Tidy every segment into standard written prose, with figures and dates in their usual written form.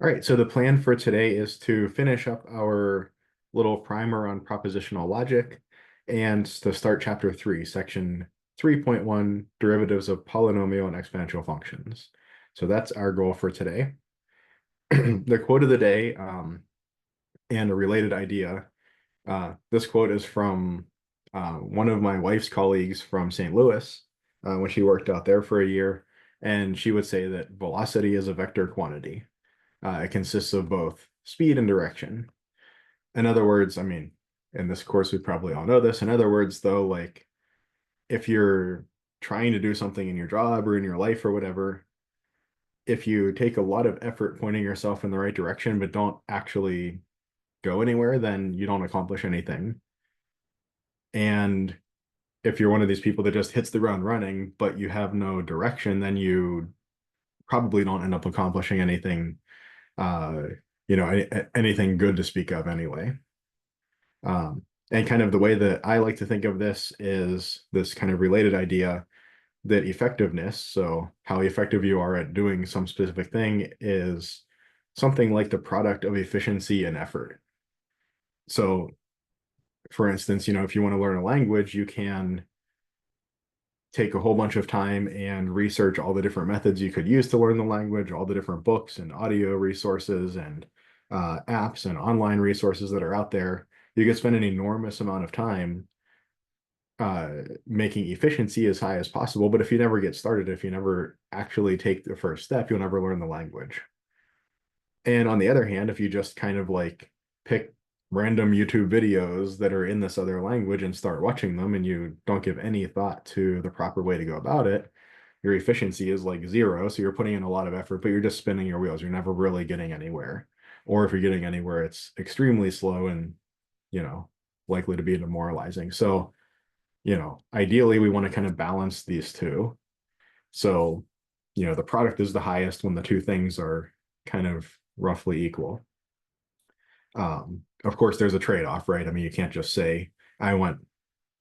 All right, so the plan for today is to finish up our little primer on propositional logic and to start chapter 3, section 3.1, derivatives of polynomial and exponential functions. So that's our goal for today. The quote of the day and a related idea. This quote is from one of my wife's colleagues from St. Louis when she worked out there for a year. And she would say that velocity is a vector quantity. It consists of both speed and direction. In other words, I mean, in this course, we probably all know this. In other words, though, like if you're trying to do something in your job or in your life or whatever, if you take a lot of effort pointing yourself in the right direction, but don't actually go anywhere, then you don't accomplish anything. And if you're one of these people that just hits the ground running, but you have no direction, then you probably don't end up accomplishing anything uh, anything good to speak of anyway. And kind of the way that I like to think of this is this kind of related idea that effectiveness, so how effective you are at doing some specific thing, is something like the product of efficiency and effort. So, for instance, if you want to learn a language, you can take a whole bunch of time and research all the different methods you could use to learn the language, all the different books and audio resources and apps and online resources that are out there. You could spend an enormous amount of time making efficiency as high as possible. But if you never get started, if you never actually take the first step, you'll never learn the language. And on the other hand, if you just kind of like pick random YouTube videos that are in this other language and start watching them, and you don't give any thought to the proper way to go about it, your efficiency is like zero. So you're putting in a lot of effort, but you're just spinning your wheels. You're never really getting anywhere. Or if you're getting anywhere, it's extremely slow and, likely to be demoralizing. So, ideally, we want to kind of balance these two. So, the product is the highest when the two things are kind of roughly equal. Of course, there's a trade-off, right? I mean, you can't just say, I want,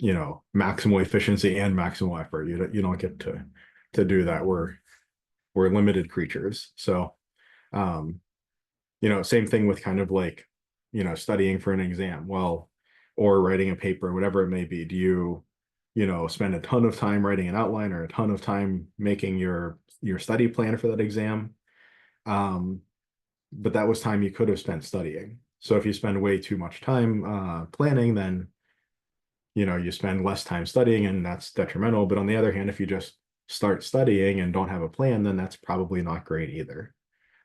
maximal efficiency and maximal effort. You don't get to do that. We're limited creatures. So, same thing with kind of like, studying for an exam, or writing a paper, whatever it may be. Do you, spend a ton of time writing an outline or a ton of time making your study plan for that exam? But that was time you could have spent studying. So if you spend way too much time planning, then you spend less time studying, and that's detrimental. But on the other hand, if you just start studying and don't have a plan, then that's probably not great either.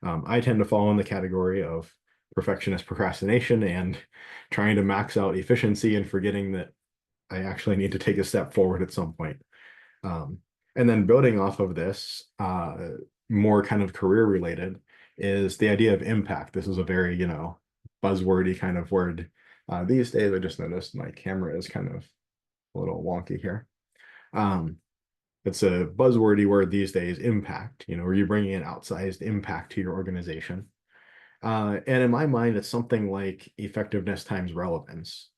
I tend to fall in the category of perfectionist procrastination and trying to max out efficiency and forgetting that I actually need to take a step forward at some point. And then building off of this, more kind of career related, is the idea of impact. This is a very, buzzwordy kind of word these days. I just noticed my camera is kind of a little wonky here. It's a buzzwordy word these days, impact, where you're bringing an outsized impact to your organization. And in my mind, it's something like effectiveness times relevance.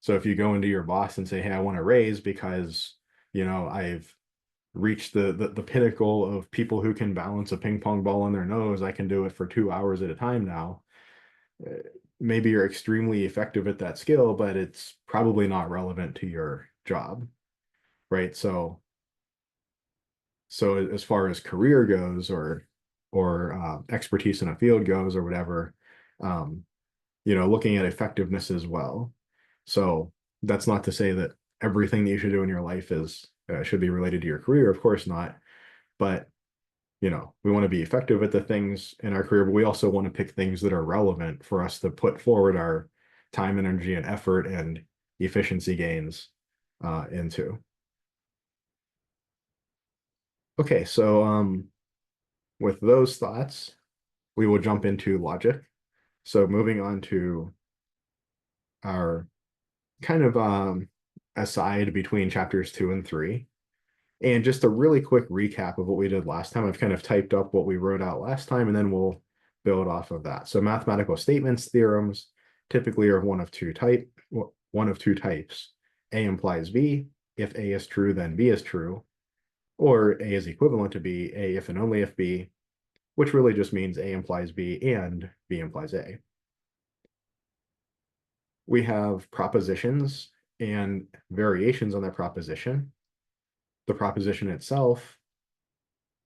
So if you go into your boss and say, hey, I want a raise because, I've reached the pinnacle of people who can balance a ping pong ball on their nose, I can do it for 2 hours at a time now. Maybe you're extremely effective at that skill, but it's probably not relevant to your job, right? So as far as career goes, or expertise in a field goes, or whatever, looking at effectiveness as well. So that's not to say that everything that you should do in your life is should be related to your career. Of course not. But we want to be effective at the things in our career, but we also want to pick things that are relevant for us to put forward our time, energy, and effort and efficiency gains into. Okay, so with those thoughts, we will jump into logic. So moving on to our kind of aside between chapters 2 and 3. And just a really quick recap of what we did last time. I've kind of typed up what we wrote out last time, and then we'll build off of that. So mathematical statements, theorems, typically are one of two types. A implies B. If A is true, then B is true. Or A is equivalent to B, A if and only if B. which really just means A implies B and B implies A. We have propositions and variations on that proposition. The proposition itself,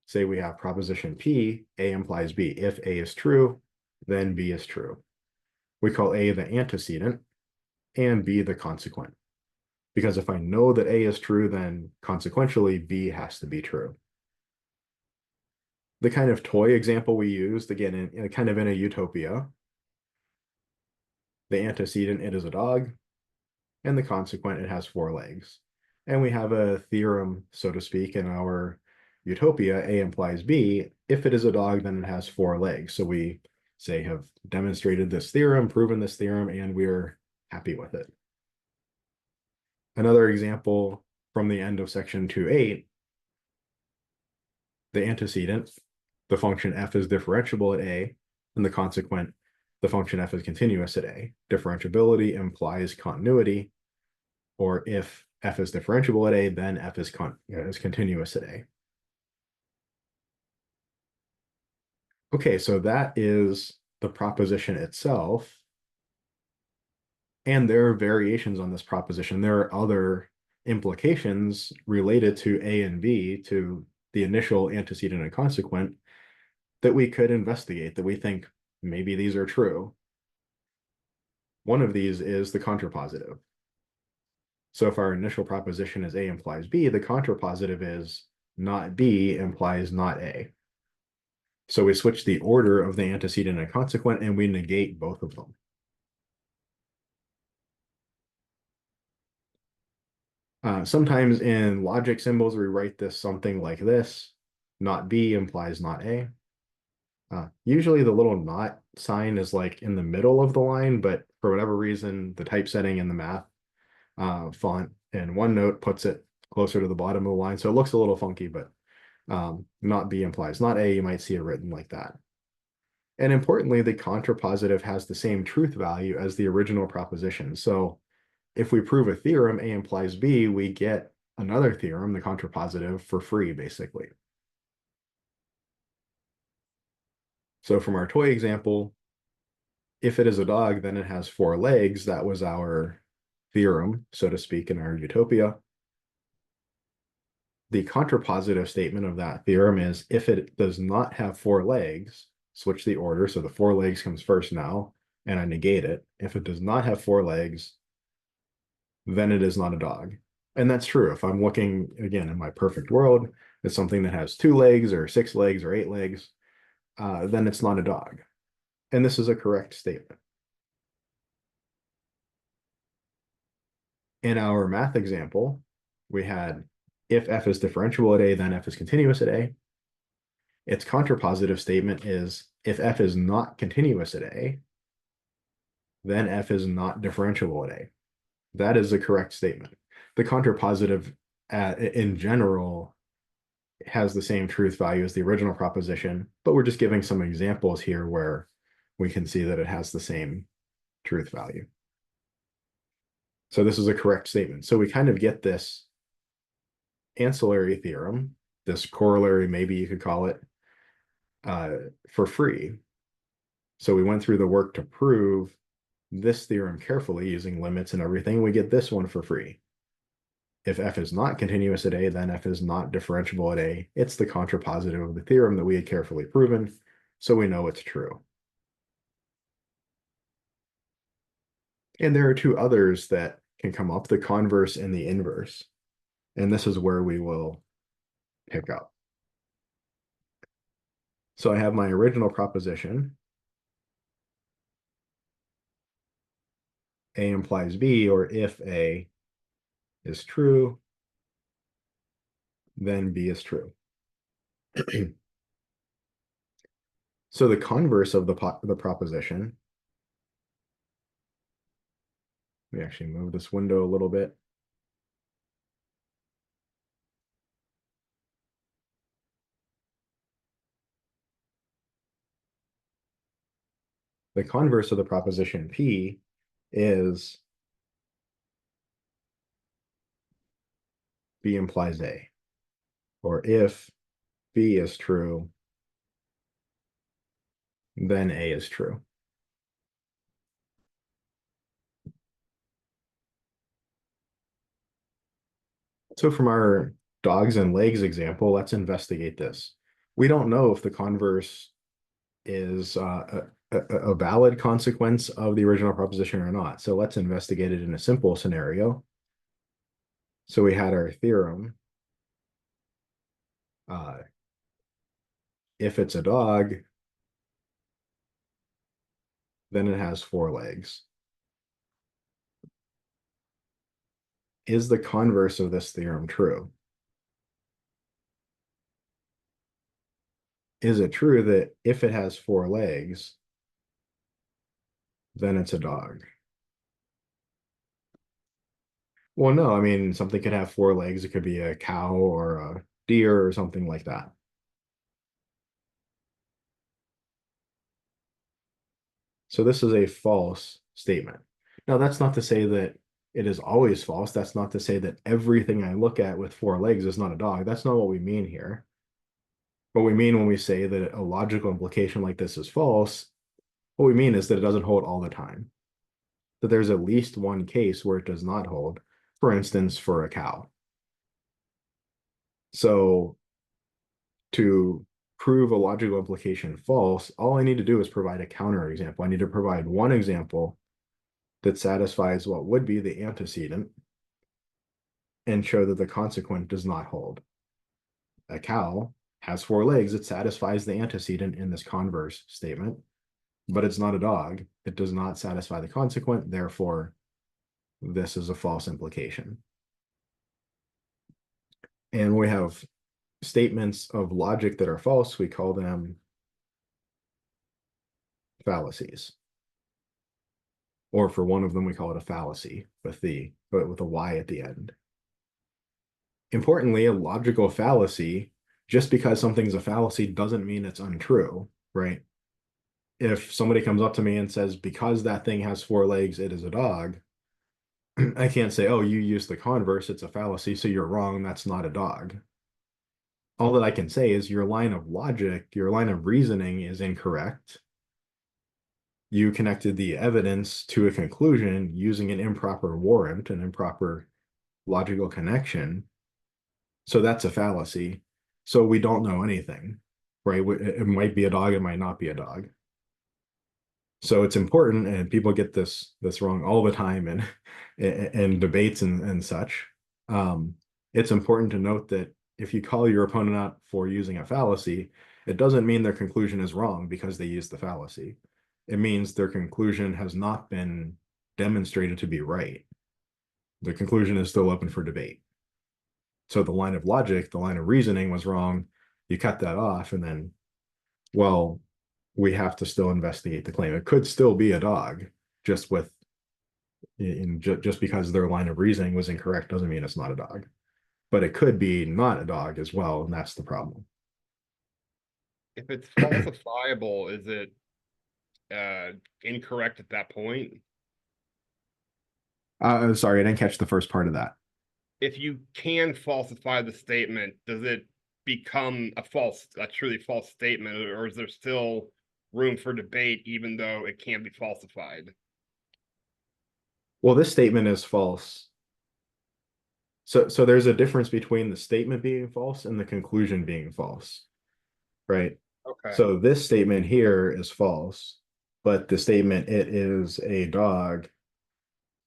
say we have proposition P, A implies B. If A is true, then B is true. We call A the antecedent and B the consequent. Because if I know that A is true, then consequentially B has to be true. The kind of toy example we used, again, in kind of in a utopia, the antecedent, it is a dog, and the consequent, it has 4 legs. And we have a theorem, so to speak, in our utopia, A implies B. If it is a dog, then it has 4 legs. So we say have demonstrated this theorem, proven this theorem, and we're happy with it. Another example from the end of section 2.8, the antecedent, the function f is differentiable at A, and the consequent, the function f is continuous at A. Differentiability implies continuity, or if f is differentiable at A, then f is continuous at A. Okay, so that is the proposition itself. And there are variations on this proposition. There are other implications related to A and B, to the initial antecedent and consequent, that we could investigate, that we think maybe these are true. One of these is the contrapositive. So if our initial proposition is A implies B, the contrapositive is not B implies not A. So we switch the order of the antecedent and consequent, and we negate both of them. Sometimes in logic symbols, we write this something like this. Not B implies not A. Usually the little not sign is like in the middle of the line, but for whatever reason, the typesetting in the math font in OneNote puts it closer to the bottom of the line. So it looks a little funky, but not B implies not A. You might see it written like that. And importantly, the contrapositive has the same truth value as the original proposition. So if we prove a theorem, A implies B, we get another theorem, the contrapositive, for free, basically. So from our toy example, if it is a dog, then it has 4 legs. That was our theorem, so to speak, in our utopia. The contrapositive statement of that theorem is if it does not have 4 legs, switch the order. So the 4 legs comes first now, and I negate it. If it does not have 4 legs, then it is not a dog. And that's true. If I'm looking, again, in my perfect world, it's something that has 2 legs or 6 legs or 8 legs, then it's not a dog. And this is a correct statement. In our math example, we had if f is differentiable at A, then f is continuous at A. Its contrapositive statement is if f is not continuous at A, then f is not differentiable at A. That is a correct statement. The contrapositive in general has the same truth value as the original proposition, but we're just giving some examples here where we can see that it has the same truth value. So this is a correct statement. So we kind of get this ancillary theorem, this corollary, maybe you could call it, for free. So we went through the work to prove this theorem carefully using limits and everything. We get this one for free. If f is not continuous at A, then f is not differentiable at A. It's the contrapositive of the theorem that we had carefully proven, so we know it's true. And there are 2 others that can come up, the converse and the inverse. And this is where we will pick up. So I have my original proposition. A implies B, or if A is true, then B is true. So the converse of the proposition, we actually move this window a little bit. The converse of the proposition P is B implies A, or if B is true, then A is true. So from our dogs and legs example, let's investigate this. We don't know if the converse is a valid consequence of the original proposition or not. So let's investigate it in a simple scenario. So we had our theorem. If it's a dog, then it has 4 legs. Is the converse of this theorem true? Is it true that if it has 4 legs, then it's a dog? Well, no, I mean, something could have 4 legs. It could be a cow or a deer or something like that. So this is a false statement. Now, that's not to say that it is always false. That's not to say that everything I look at with 4 legs is not a dog. That's not what we mean here. What we mean when we say that a logical implication like this is false, what we mean is that it doesn't hold all the time. That there's at least one case where it does not hold, for instance, for a cow. So to prove a logical implication false, all I need to do is provide a counter example. I need to provide one example that satisfies what would be the antecedent and show that the consequent does not hold. A cow has 4 legs. It satisfies the antecedent in this converse statement, but it's not a dog. It does not satisfy the consequent. Therefore, this is a false implication. And we have statements of logic that are false. We call them fallacies. Or for one of them, we call it a fallacy with a Y at the end. Importantly, a logical fallacy, just because something's a fallacy doesn't mean it's untrue, right? If somebody comes up to me and says, because that thing has 4 legs, it is a dog, I can't say, oh, you used the converse, it's a fallacy, so you're wrong, that's not a dog. All that I can say is your line of logic, your line of reasoning is incorrect. You connected the evidence to a conclusion using an improper warrant, an improper logical connection. So that's a fallacy. So we don't know anything, right? It might be a dog, it might not be a dog. So it's important, and people get this wrong all the time in debates and such. It's important to note that if you call your opponent out for using a fallacy, it doesn't mean their conclusion is wrong because they used the fallacy. It means their conclusion has not been demonstrated to be right. The conclusion is still open for debate. So the line of logic, the line of reasoning was wrong. You cut that off, and then, well, we have to still investigate the claim. It could still be a dog, just because their line of reasoning was incorrect doesn't mean it's not a dog. But it could be not a dog as well, and that's the problem. If it's falsifiable, is it incorrect at that point? Sorry, I didn't catch the first part of that. If you can falsify the statement, does it become a truly false statement, or is there still room for debate even though it can be falsified? Well, this statement is false. So there's a difference between the statement being false and the conclusion being false, right? Okay. So this statement here is false, but the statement "it is a dog"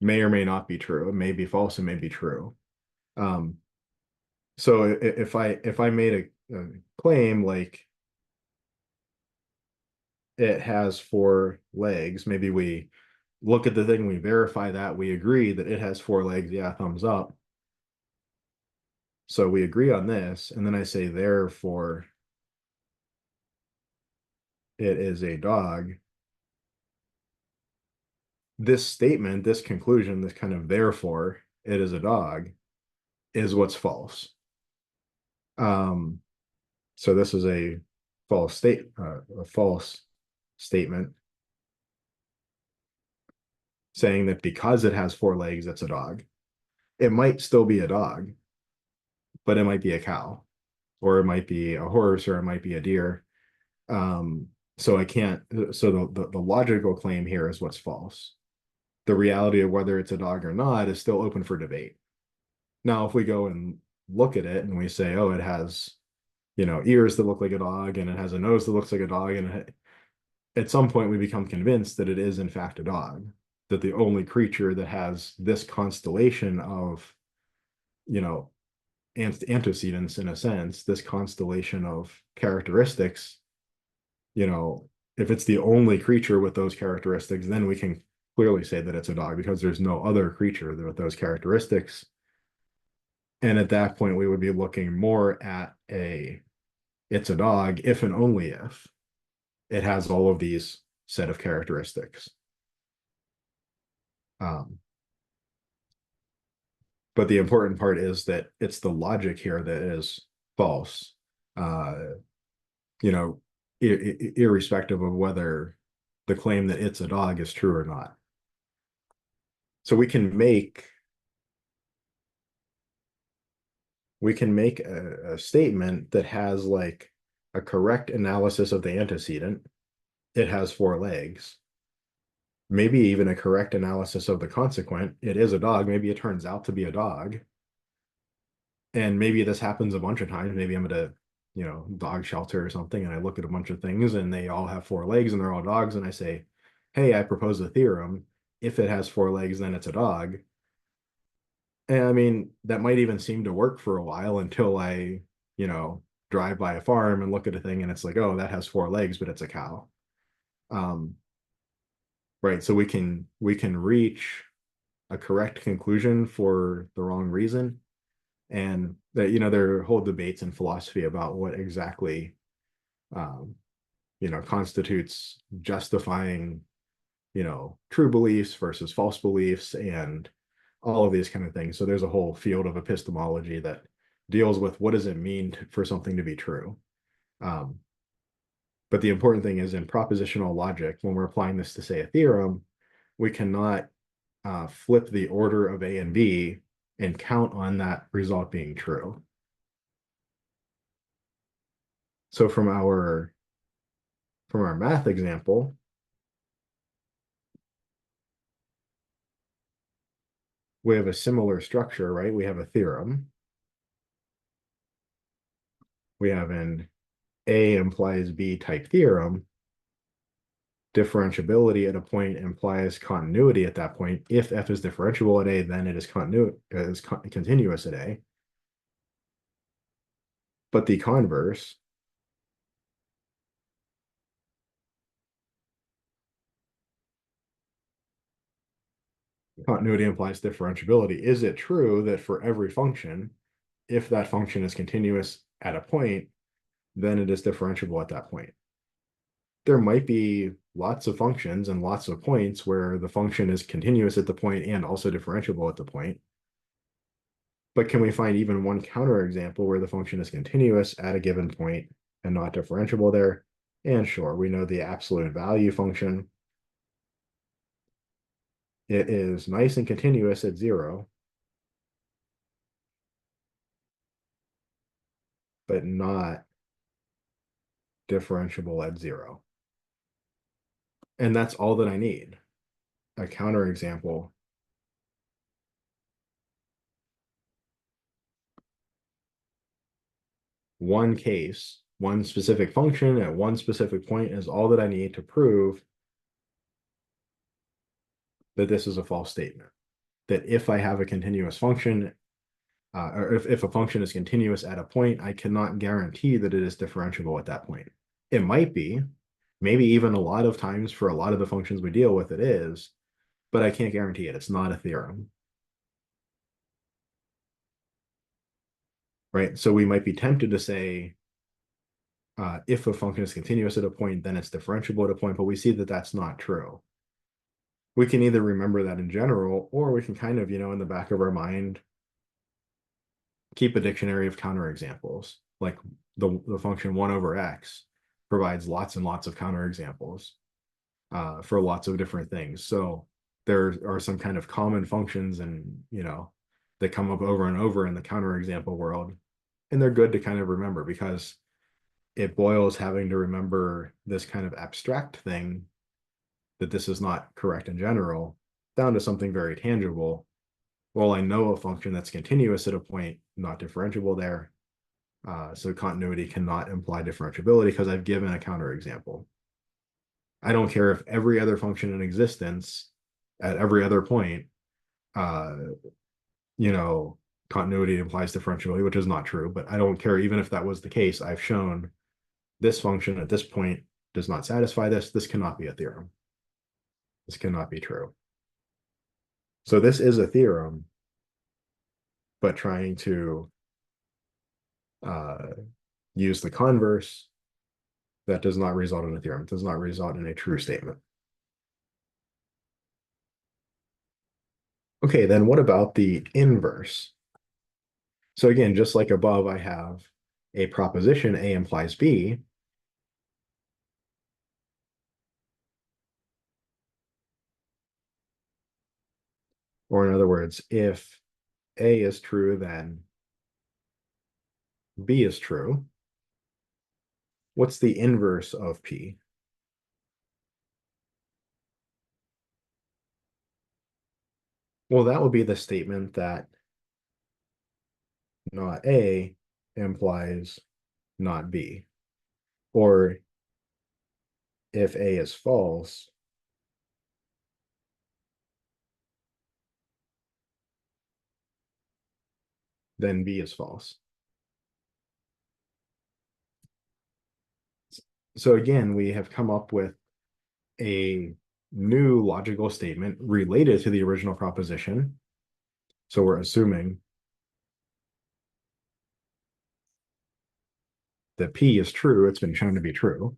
may or may not be true. It may be false, it may be true. So if I made a claim like it has 4 legs, maybe we look at the thing, we verify that, we agree that it has 4 legs, yeah, thumbs up. So we agree on this, and then I say therefore it is a dog. This statement, this conclusion, this kind of therefore it is a dog is what's false. So this is a false statement saying that because it has 4 legs, it's a dog. It might still be a dog, but it might be a cow, or it might be a horse, or it might be a deer. So I can't, so the logical claim here is what's false. The reality of whether it's a dog or not is still open for debate. Now, if we go and look at it and we say, oh, it has, ears that look like a dog and it has a nose that looks like a dog, and at some point we become convinced that it is in fact a dog, that the only creature that has this constellation of, you know, antecedents in a sense, this constellation of characteristics, if it's the only creature with those characteristics, then we can clearly say that it's a dog because there's no other creature with those characteristics. And at that point, we would be looking more at it's a dog if and only if it has all of these set of characteristics. But the important part is that it's the logic here that is false, you know, irrespective of whether the claim that it's a dog is true or not. So we can make a statement that has like a correct analysis of the antecedent. It has 4 legs. Maybe even a correct analysis of the consequent. It is a dog. Maybe it turns out to be a dog. And maybe this happens a bunch of times. Maybe I'm at a, dog shelter or something, and I look at a bunch of things and they all have 4 legs and they're all dogs. And I say, hey, I propose a theorem. If it has 4 legs, then it's a dog. And I mean, that might even seem to work for a while until I, drive by a farm and look at a thing and it's like, oh, that has 4 legs, but it's a cow. Um, right. So we can reach a correct conclusion for the wrong reason. And that, there are whole debates in philosophy about what exactly, um, constitutes justifying, true beliefs versus false beliefs and all of these kind of things. So there's a whole field of epistemology that deals with what does it mean for something to be true. Um, but the important thing is in propositional logic, when we're applying this to say a theorem, we cannot flip the order of A and B and count on that result being true. So from our math example, we have a similar structure, right? We have a theorem. We have an A implies B type theorem. Differentiability at a point implies continuity at that point. If F is differentiable at A, then it is continuous at A. But the converse, continuity implies differentiability. Is it true that for every function, if that function is continuous at a point, then it is differentiable at that point? There might be lots of functions and lots of points where the function is continuous at the point and also differentiable at the point. But can we find even one counterexample where the function is continuous at a given point and not differentiable there? And sure, we know the absolute value function. It is nice and continuous at 0, but not differentiable at 0. And that's all that I need. A counterexample. One case, one specific function at one specific point is all that I need to prove that this is a false statement. That if I have a continuous function, or if a function is continuous at a point, I cannot guarantee that it is differentiable at that point. It might be, maybe even a lot of times for a lot of the functions we deal with, it is, but I can't guarantee it. It's not a theorem. Right? So we might be tempted to say, if a function is continuous at a point, then it's differentiable at a point, but we see that that's not true. We can either remember that in general, or we can kind of, in the back of our mind, keep a dictionary of counterexamples. Like the function 1 over x provides lots and lots of counterexamples for lots of different things. So there are some kind of common functions and, that come up over and over in the counterexample world. And they're good to kind of remember because it boils having to remember this kind of abstract thing, that this is not correct in general, down to something very tangible. Well, I know a function that's continuous at a point not differentiable there. So continuity cannot imply differentiability because I've given a counterexample. I don't care if every other function in existence at every other point, uh, continuity implies differentiability, which is not true, but I don't care even if that was the case. I've shown this function at this point does not satisfy this. This cannot be a theorem. This cannot be true. So this is a theorem, but trying to use the converse, that does not result in a theorem. It does not result in a true statement. Okay, then what about the inverse? So again, just like above, I have a proposition A implies B. Or in other words, if A is true, then B is true. What's the inverse of P? Well, that would be the statement that not A implies not B. Or if A is false, then B is false. So again, we have come up with a new logical statement related to the original proposition. So we're assuming that P is true. It's been shown to be true.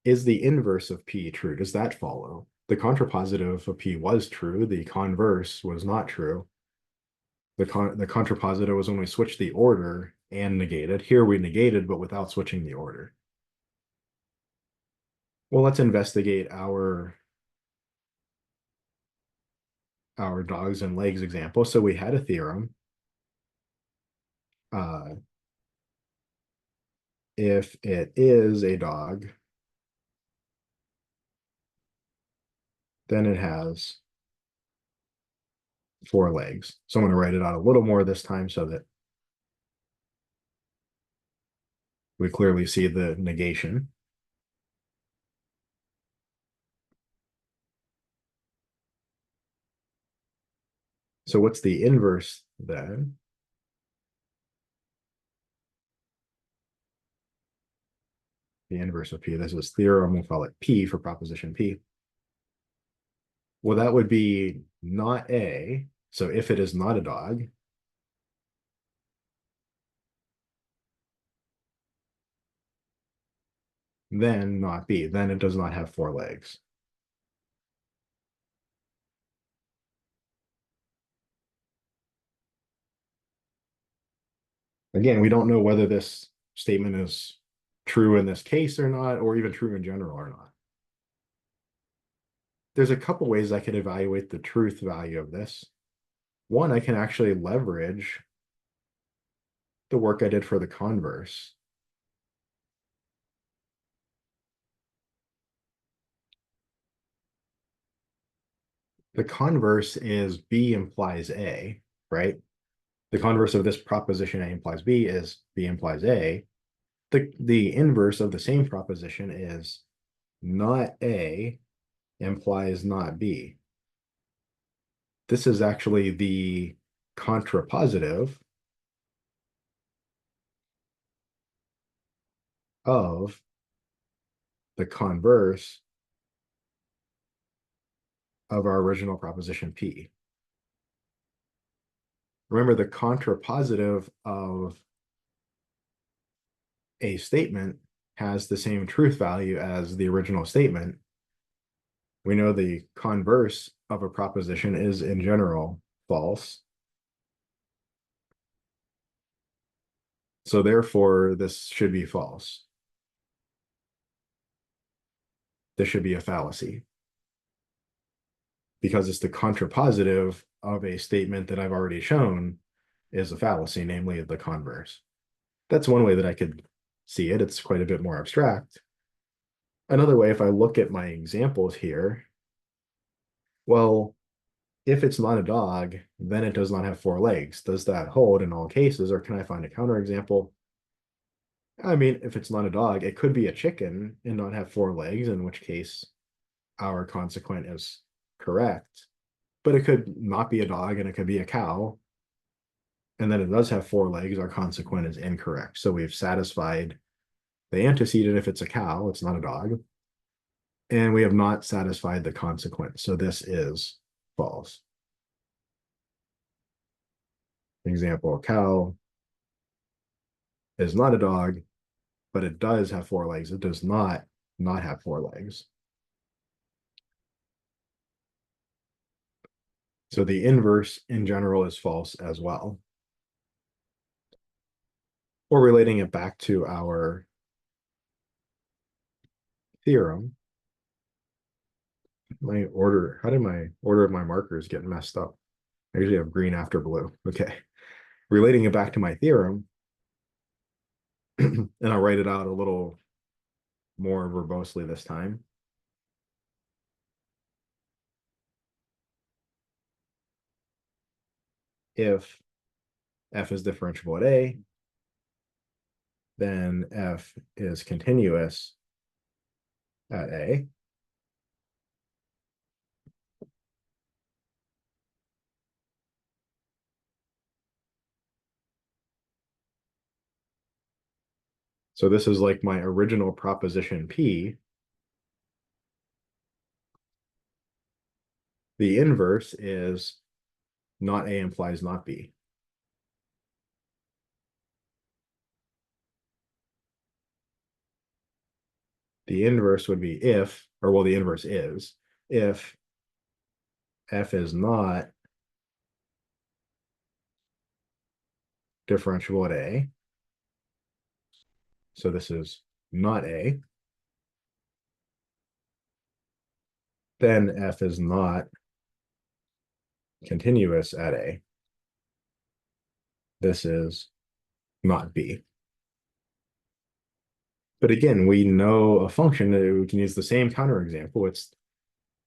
Is the inverse of P true? Does that follow? The contrapositive of P was true. The converse was not true. The contrapositive was when we switched the order and negated. Here we negated, but without switching the order. Well, let's investigate our dogs and legs example. So we had a theorem. If it is a dog, then it has 4 legs. So I'm going to write it out a little more this time so that we clearly see the negation. So what's the inverse then? The inverse of P. This is theorem. We'll call it P for proposition P. Well, that would be not A. So if it is not a dog, then not B. Then it does not have 4 legs. Again, we don't know whether this statement is true in this case or not, or even true in general or not. There's a couple ways I could evaluate the truth value of this. One, I can actually leverage the work I did for the converse. The converse is B implies A, right? The converse of this proposition A implies B is B implies A. The inverse of the same proposition is not A implies not B. This is actually the contrapositive of the converse of our original proposition P. Remember, the contrapositive of a statement has the same truth value as the original statement. We know the converse of a proposition is in general false. So therefore, this should be false. This should be a fallacy because it's the contrapositive of a statement that I've already shown is a fallacy, namely the converse. That's one way that I could see it. It's quite a bit more abstract. Another way, if I look at my examples here, well, if it's not a dog, then it does not have four legs. Does that hold in all cases, or can I find a counterexample? I mean, if it's not a dog, it could be a chicken and not have four legs, in which case our consequent is correct. But it could not be a dog and it could be a cow. And then it does have four legs, our consequent is incorrect. So we've satisfied the antecedent if it's a cow, it's not a dog. And we have not satisfied the consequent. So this is false. Example, a cow is not a dog, but it does have four legs. It does not have four legs. So the inverse in general is false as well. Or relating it back to our theorem. How did my order of my markers get messed up? I usually have green after blue. Okay. Relating it back to my theorem, and I'll write it out a little more verbosely this time. If f is differentiable at a, then f is continuous at a. So this is like my original proposition P. The inverse is not A implies not B. The inverse would be if, or well, the inverse is if f is not differentiable at A. So this is not A. Then f is not continuous at A. This is not B. But again, we know a function that we can use the same counterexample. It's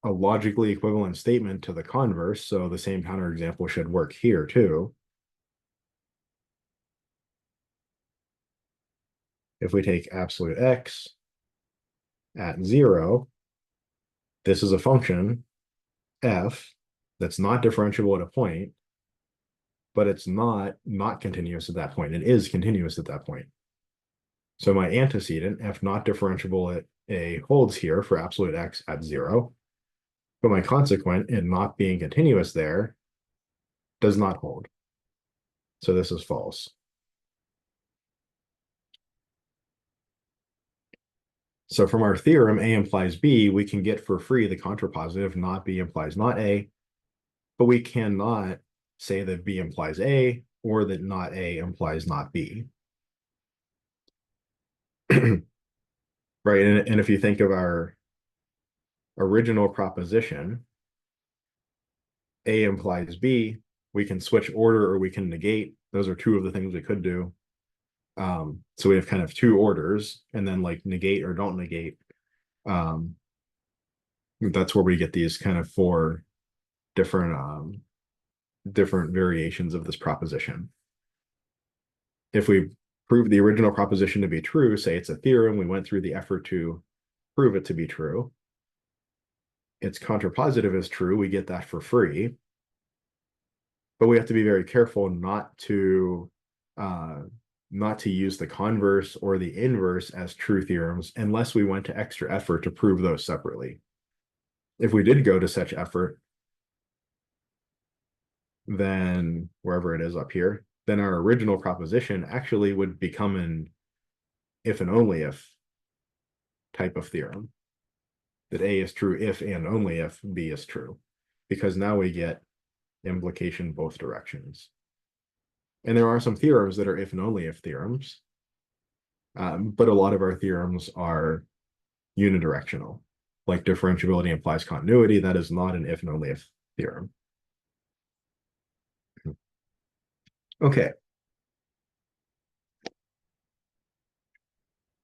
a logically equivalent statement to the converse, so the same counterexample should work here too. If we take absolute x at 0, this is a function, f, that's not differentiable at a point, but it's not continuous at that point. It is continuous at that point. So my antecedent, f not differentiable at a, holds here for absolute x at 0, but my consequent, it not being continuous there, does not hold. So this is false. So from our theorem, A implies B, we can get for free the contrapositive, not B implies not A, but we cannot say that B implies A or that not A implies not B. Right, and if you think of our original proposition, A implies B, we can switch order or we can negate. Those are two of the things we could do. So we have kind of two orders, and then like negate or don't negate. That's where we get these kind of four different different variations of this proposition. If we prove the original proposition to be true, say it's a theorem, we went through the effort to prove it to be true. Its contrapositive is true, we get that for free. But we have to be very careful not to use the converse or the inverse as true theorems unless we went to extra effort to prove those separately. If we did go to such effort, then wherever it is up here, then our original proposition actually would become an if and only if type of theorem, that A is true if and only if B is true, because now we get implication both directions. And there are some theorems that are if and only if theorems, but a lot of our theorems are unidirectional, like differentiability implies continuity. That is not an if and only if theorem. Okay.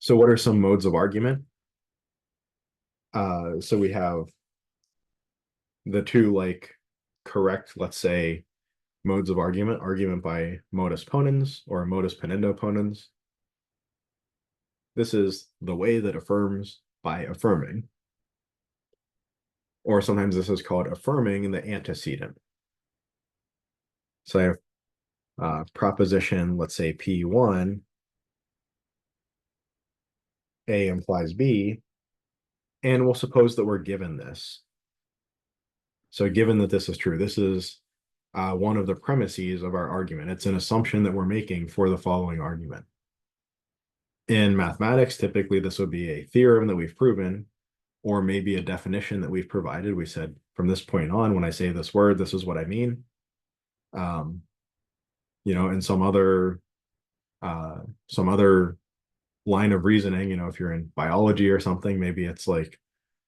So what are some modes of argument? So we have the two like correct, let's say, modes of argument by modus ponens or modus ponendo ponens. This is the way that affirms by affirming. Or sometimes this is called affirming the antecedent. So I have proposition, let's say P1, A implies B, and we'll suppose that we're given this. So given that this is true, this is one of the premises of our argument. It's an assumption that we're making for the following argument. In mathematics, typically this would be a theorem that we've proven, or maybe a definition that we've provided. We said from this point on, when I say this word, this is what I mean. In some other line of reasoning, if you're in biology or something, maybe it's like,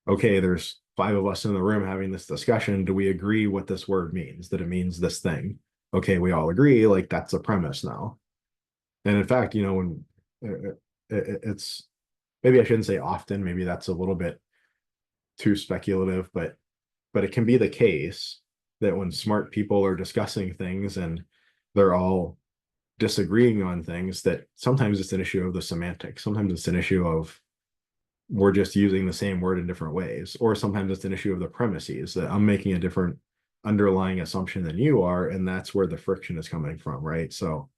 okay, there's 5 of us in the room having this discussion. Do we agree what this word means? That it means this thing? Okay, we all agree, like that's a premise now. And in fact, when it's maybe I shouldn't say often, maybe that's a little bit too speculative, but it can be the case that when smart people are discussing things and they're all disagreeing on things, that sometimes it's an issue of the semantics. Sometimes it's an issue of we're just using the same word in different ways, or sometimes it's an issue of the premises that I'm making a different underlying assumption than you are, and that's where the friction is coming from, right? So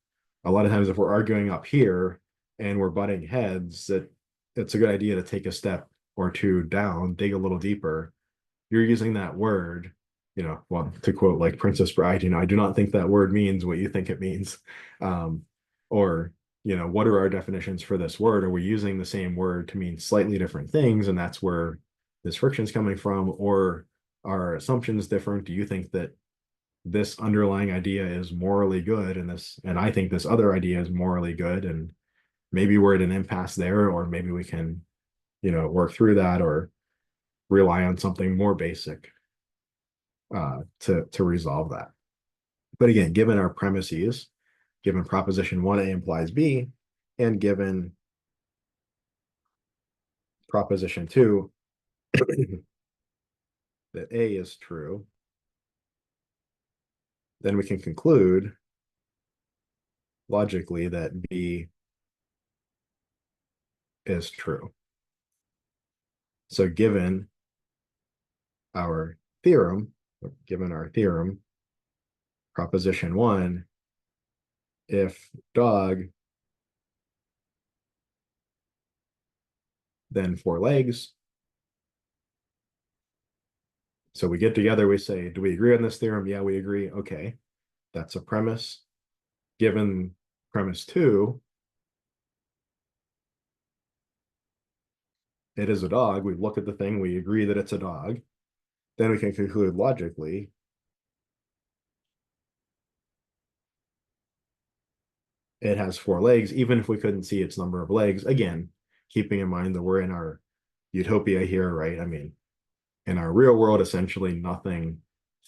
a lot of times if we're arguing up here and we're butting heads, that it's a good idea to take a step or two down, dig a little deeper. You're using that word, well, to quote like Princess Bride, I do not think that word means what you think it means. Or, what are our definitions for this word? Are we using the same word to mean slightly different things? And that's where this friction is coming from. Or are assumptions different? Do you think that this underlying idea is morally good and I think this other idea is morally good? And maybe we're at an impasse there, or maybe we can, work through that or rely on something more basic to resolve that. But again, given our premises, given proposition 1A implies B, and given proposition 2 that A is true, then we can conclude logically that B is true. So given our theorem, proposition 1, if dog, then 4 legs. So we get together, we say, do we agree on this theorem? Yeah, we agree. Okay, that's a premise. Given premise 2, it is a dog. We look at the thing, we agree that it's a dog. Then we can conclude logically it has 4 legs, even if we couldn't see its number of legs. Again, keeping in mind that we're in our utopia here, right? I mean, in our real world, essentially nothing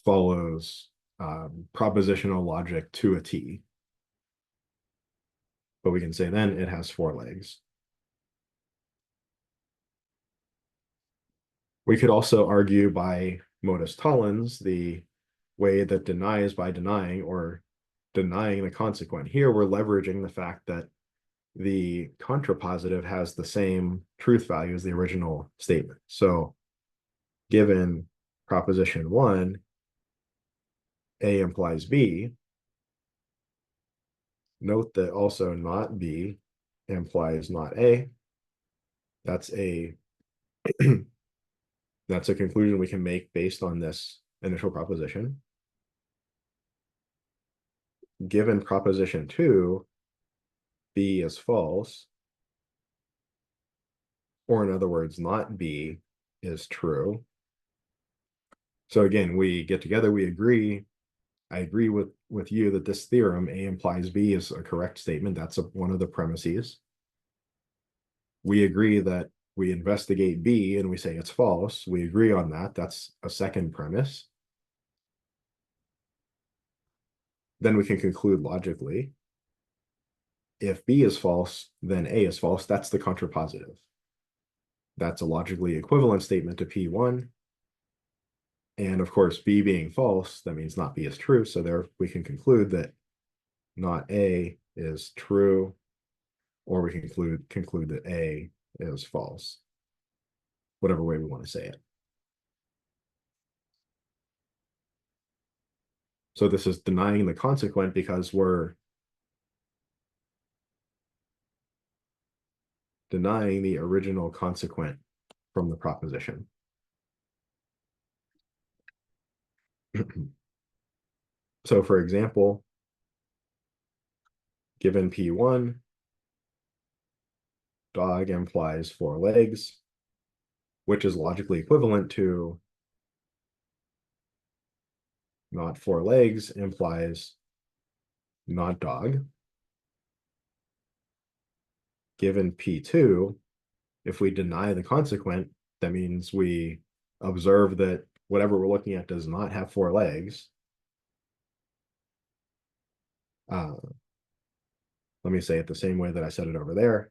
follows propositional logic to a T. But we can say then it has 4 legs. We could also argue by modus tollens, the way that denies by denying or denying the consequent. Here we're leveraging the fact that the contrapositive has the same truth value as the original statement. So given proposition 1, A implies B, note that also not B implies not A. That's a that's a conclusion we can make based on this initial proposition. Given proposition 2, B is false, or in other words, not B is true. So again, we get together, we agree. I agree with you that this theorem, A implies B, is a correct statement. That's one of the premises. We agree that we investigate B and we say it's false. We agree on that. That's a second premise. Then we can conclude logically. if B is false, then A is false. That's the contrapositive. That's a logically equivalent statement to P1. And of course, B being false, that means not B is true. So there we can conclude that not A is true, or we can conclude that A is false, whatever way we want to say it. So this is denying the consequent because we're denying the original consequent from the proposition. So for example, given P1, dog implies 4 legs, which is logically equivalent to not 4 legs implies not dog. Given P2, if we deny the consequent, that means we observe that whatever we're looking at does not have 4 legs. Let me say it the same way that I said it over there.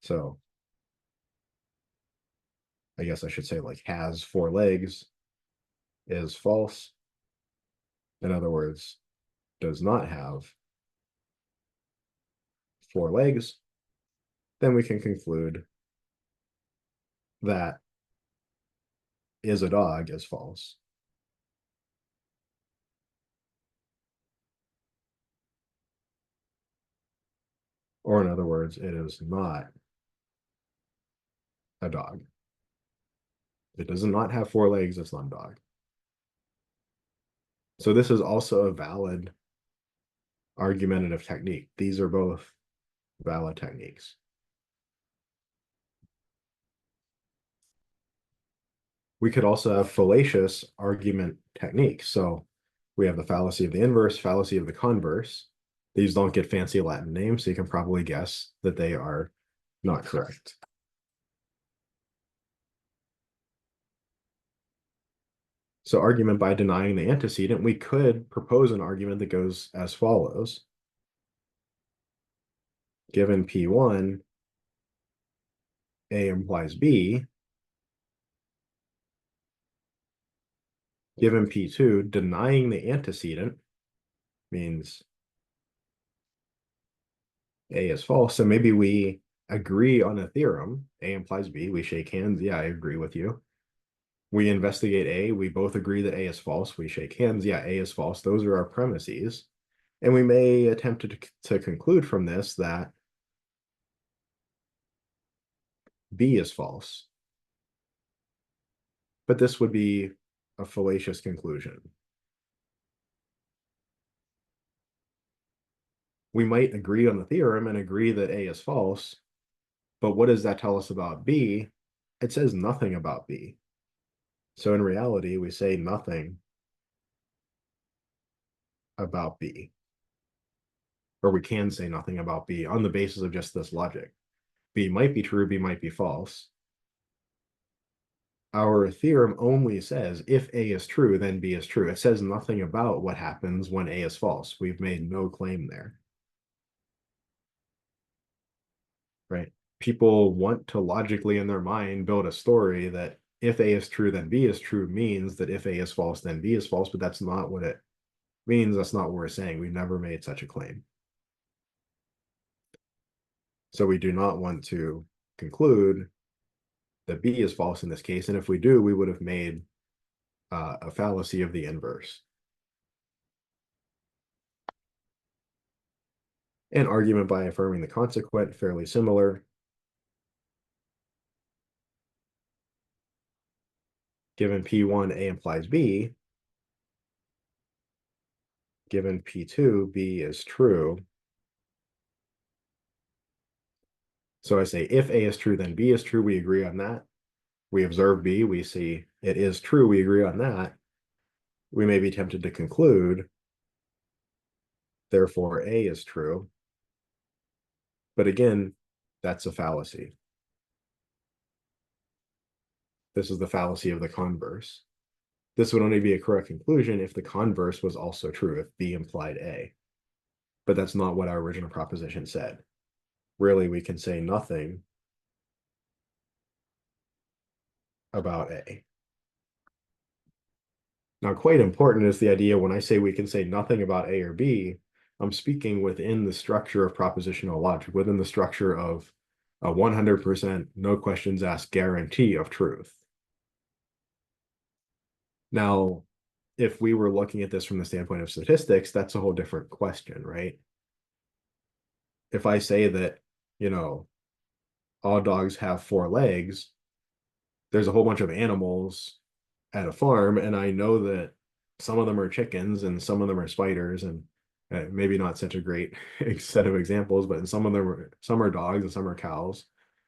So I guess I should say like has 4 legs is false. In other words, does not have 4 legs. Then we can conclude that is a dog is false. Or in other words, it is not a dog. It does not have 4 legs, it's not a dog. So this is also a valid argumentative technique. These are both valid techniques. We could also have fallacious argument techniques. So we have the fallacy of the inverse, fallacy of the converse. These don't get fancy Latin names, so you can probably guess that they are not correct. So argument by denying the antecedent, we could propose an argument that goes as follows. Given P1, A implies B. Given P2, denying the antecedent means A is false. So maybe we agree on a theorem, A implies B. We shake hands. Yeah, I agree with you. We investigate A. We both agree that A is false. We shake hands. Yeah, A is false. Those are our premises. And we may attempt to conclude from this that B is false. But this would be a fallacious conclusion. We might agree on the theorem and agree that A is false, but what does that tell us about B? It says nothing about B. So in reality, we say nothing about B. Or we can say nothing about B on the basis of just this logic. B might be true, B might be false. Our theorem only says if A is true, then B is true. It says nothing about what happens when A is false. We've made no claim there. Right? People want to logically in their mind build a story that if A is true, then B is true means that if A is false, then B is false, but that's not what it means. That's not what we're saying. We've never made such a claim. So we do not want to conclude that B is false in this case. And if we do, we would have made a fallacy of the inverse. An argument by affirming the consequent, fairly similar. Given P1, A implies B. Given P2, B is true. So I say if A is true, then B is true. We agree on that. We observe B. We see it is true. We agree on that. We may be tempted to conclude, therefore A is true. But again, that's a fallacy. This is the fallacy of the converse. This would only be a correct conclusion if the converse was also true, if B implied A. but that's not what our original proposition said. Really, we can say nothing about A. Now, quite important is the idea when I say we can say nothing about A or B, I'm speaking within the structure of propositional logic, within the structure of a 100% no questions asked guarantee of truth. Now, if we were looking at this from the standpoint of statistics, that's a whole different question, right? If I say that, all dogs have 4 legs, there's a whole bunch of animals at a farm, and I know that some of them are chickens and some of them are spiders, and maybe not such a great set of examples, but some of them some are dogs and some are cows.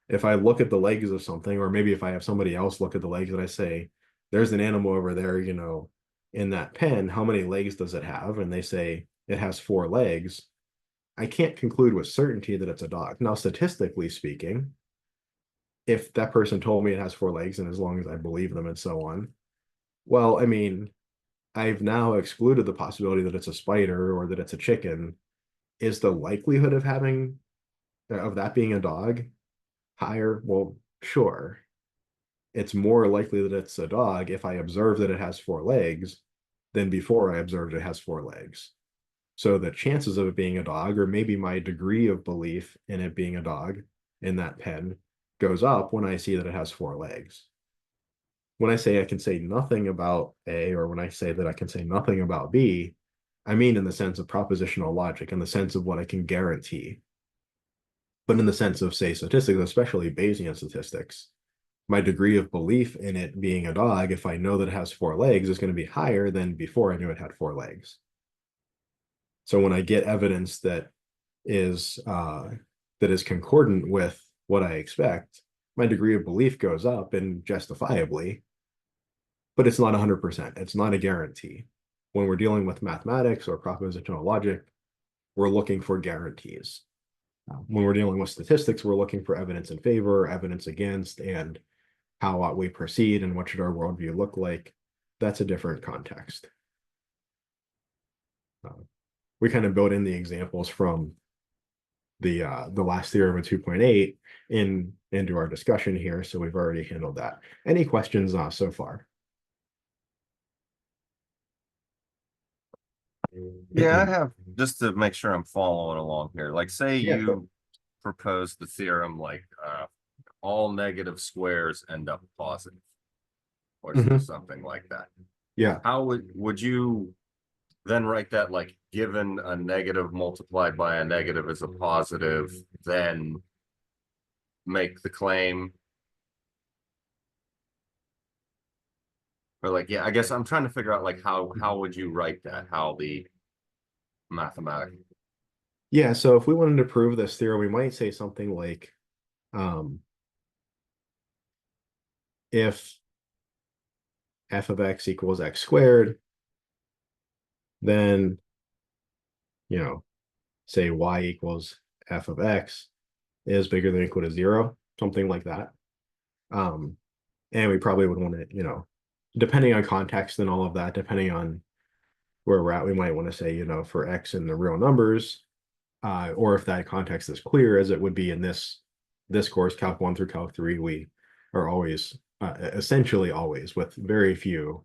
If I look at the legs of something, or maybe if I have somebody else look at the legs and I say, there's an animal over there, in that pen, how many legs does it have? And they say it has 4 legs. I can't conclude with certainty that it's a dog. Now, statistically speaking, if that person told me it has 4 legs, and as long as I believe them and so on, well, I mean, I've now excluded the possibility that it's a spider or that it's a chicken. Is the likelihood of that being a dog higher? Well, sure. It's more likely that it's a dog if I observe that it has 4 legs than before I observed it has 4 legs. So the chances of it being a dog, or maybe my degree of belief in it being a dog in that pen, goes up when I see that it has 4 legs. When I say I can say nothing about A, or when I say that I can say nothing about B, I mean in the sense of propositional logic, in the sense of what I can guarantee. But in the sense of, say, statistics, especially Bayesian statistics, my degree of belief in it being a dog, if I know that it has 4 legs, is going to be higher than before I knew it had 4 legs. So when I get evidence that is concordant with what I expect, my degree of belief goes up, and justifiably, but it's not 100%. It's not a guarantee. When we're dealing with mathematics or propositional logic, we're looking for guarantees. When we're dealing with statistics, we're looking for evidence in favor, evidence against, and how ought we proceed and what should our worldview look like. That's a different context. We kind of built in the examples from the last theorem of 2.8 into our discussion here, so we've already handled that. Any questions so far? Yeah, I have, just to make sure I'm following along here. Like, say Yeah, sure. you propose the theorem like all negative squares end up positive, or Mhm. something like that. Yeah. How would you then write that, like, given a negative multiplied by a negative is a positive, then make the claim? Or like, yeah, I guess I'm trying to figure out like how would you write that? How the mathematical. Yeah, so if we wanted to prove this theorem, we might say something like, if f of x equals x squared, then, say y equals f of x is bigger than or equal to 0, something like that. And we probably would want to, depending on context and all of that, depending on where we're at, we might want to say, for x in the real numbers, or if that context is clear, as it would be in this course, Calc 1 through Calc 3, we are always, essentially always, with very few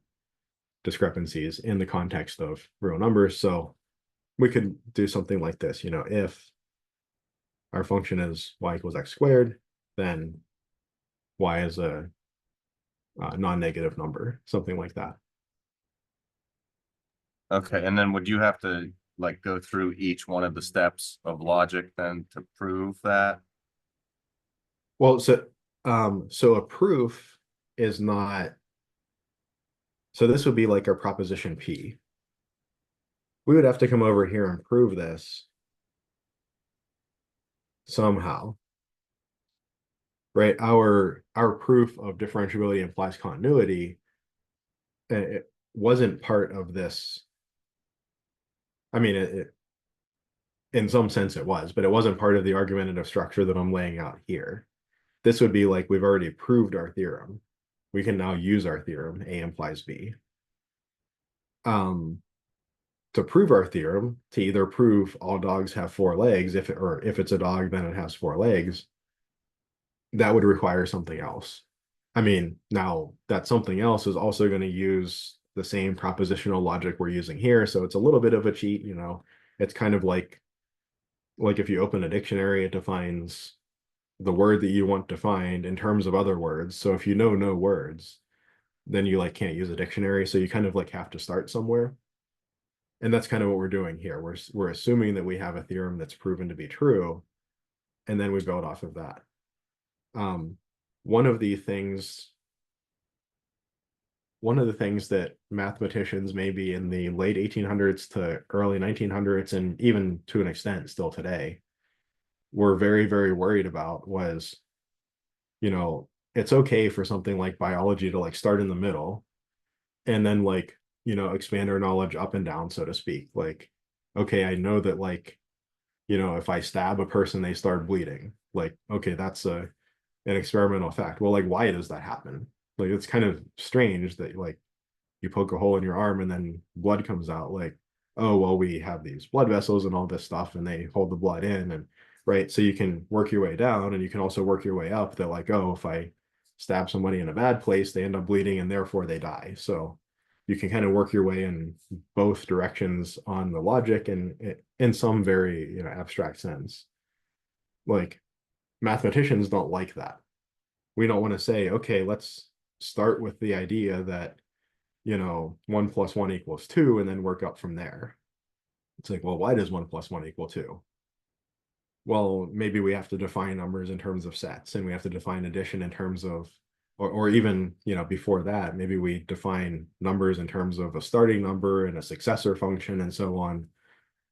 discrepancies in the context of real numbers. So we could do something like this, if our function is y equals x squared, then y is a non-negative number, something like that. Okay, and then would you have to like go through each one of the steps of logic then to prove that? Well, so a proof is not, so this would be like our proposition P. We would have to come over here and prove this somehow, right? Our proof of differentiability implies continuity, it wasn't part of this. I mean, in some sense it was, but it wasn't part of the argumentative structure that I'm laying out here. This would be like, we've already proved our theorem. We can now use our theorem, A implies B. to prove our theorem, to either prove all dogs have four legs, if it's a dog, then it has four legs, that would require something else. I mean, now that something else is also going to use the same propositional logic we're using here, so it's a little bit of a cheat, you know. It's kind of like if you open a dictionary, it defines the word that you want defined in terms of other words. So if you know no words, then you like can't use a dictionary. So you kind of like have to start somewhere. And that's kind of what we're doing here. We're assuming that we have a theorem that's proven to be true, and then we build off of that. One of the things that mathematicians maybe in the late 1800s to early 1900s, and even to an extent still today, were very, very worried about was, you know, it's okay for something like biology to like start in the middle and then like, you know, expand our knowledge up and down, so to speak. Like, okay, I know that like, you know, if I stab a person, they start bleeding. Like, okay, that's an experimental fact. Well, like, why does that happen? Like, it's kind of strange that like you poke a hole in your arm and then blood comes out. Like, oh, well, we have these blood vessels and all this stuff, and they hold the blood in, and right. So you can work your way down, and you can also work your way up. That like, oh, if I stab somebody in a bad place, they end up bleeding, and therefore they die. So you can kind of work your way in both directions on the logic, and in some very, you know, abstract sense. Like mathematicians don't like that. We don't want to say, okay, let's start with the idea that, you know, 1 + 1 = 2, and then work up from there. It's like, well, why does 1 + 1 = 2? Well, maybe we have to define numbers in terms of sets, and we have to define addition in terms of, or even, you know, before that, maybe we define numbers in terms of a starting number and a successor function and so on.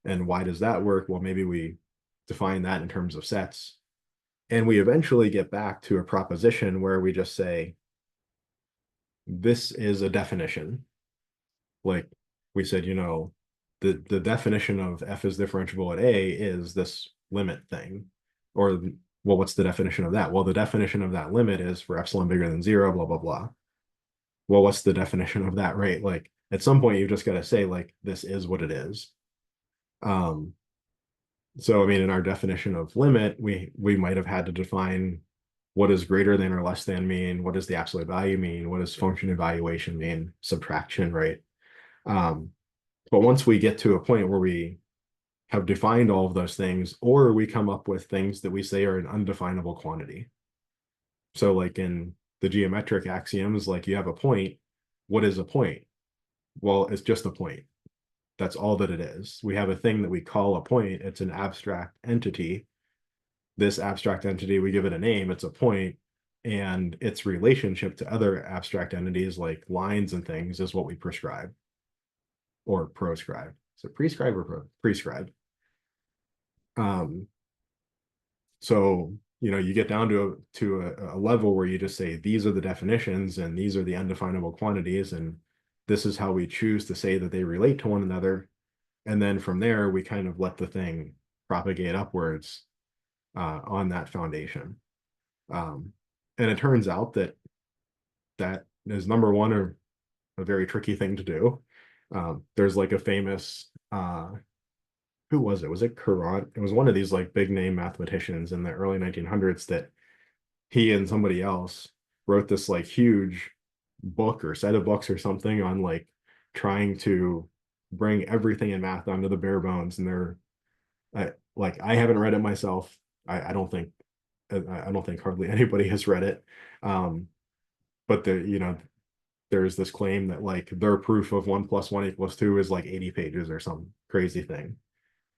And why does that work? Well, maybe we define that in terms of sets. And we eventually get back to a proposition where we just say, this is a definition. Like we said, you know, the definition of f is differentiable at a is this limit thing. Or, well, what's the definition of that? Well, the definition of that limit is for epsilon bigger than 0, blah, blah, blah. Well, what's the definition of that, right? Like at some point you've just got to say like, this is what it is. So, I mean, in our definition of limit, we might have had to define what does greater than or less than mean? What does the absolute value mean? What does function evaluation mean? Subtraction, right? But once we get to a point where we have defined all of those things, or we come up with things that we say are an undefinable quantity. So like in the geometric axioms, like you have a point. What is a point? Well, it's just a point. That's all that it is. We have a thing that we call a point. It's an abstract entity. This abstract entity, we give it a name, it's a point, and its relationship to other abstract entities like lines and things is what we prescribe or proscribe. So prescribe or prescribe. So, you know, you get down to a level where you just say, these are the definitions and these are the undefinable quantities, and this is how we choose to say that they relate to one another. And then from there, we kind of let the thing propagate upwards on that foundation. And it turns out that is number one, a very tricky thing to do. There's like a famous, who was it? Was it Courant? It was one of these like big name mathematicians in the early 1900s that he and somebody else wrote this like huge book or set of books or something on like trying to bring everything in math down to the bare bones. And they're like, I haven't read it myself. I don't think hardly anybody has read it. But you know, there's this claim that like their proof of 1 + 1 = 2 is like 80 pages or some crazy thing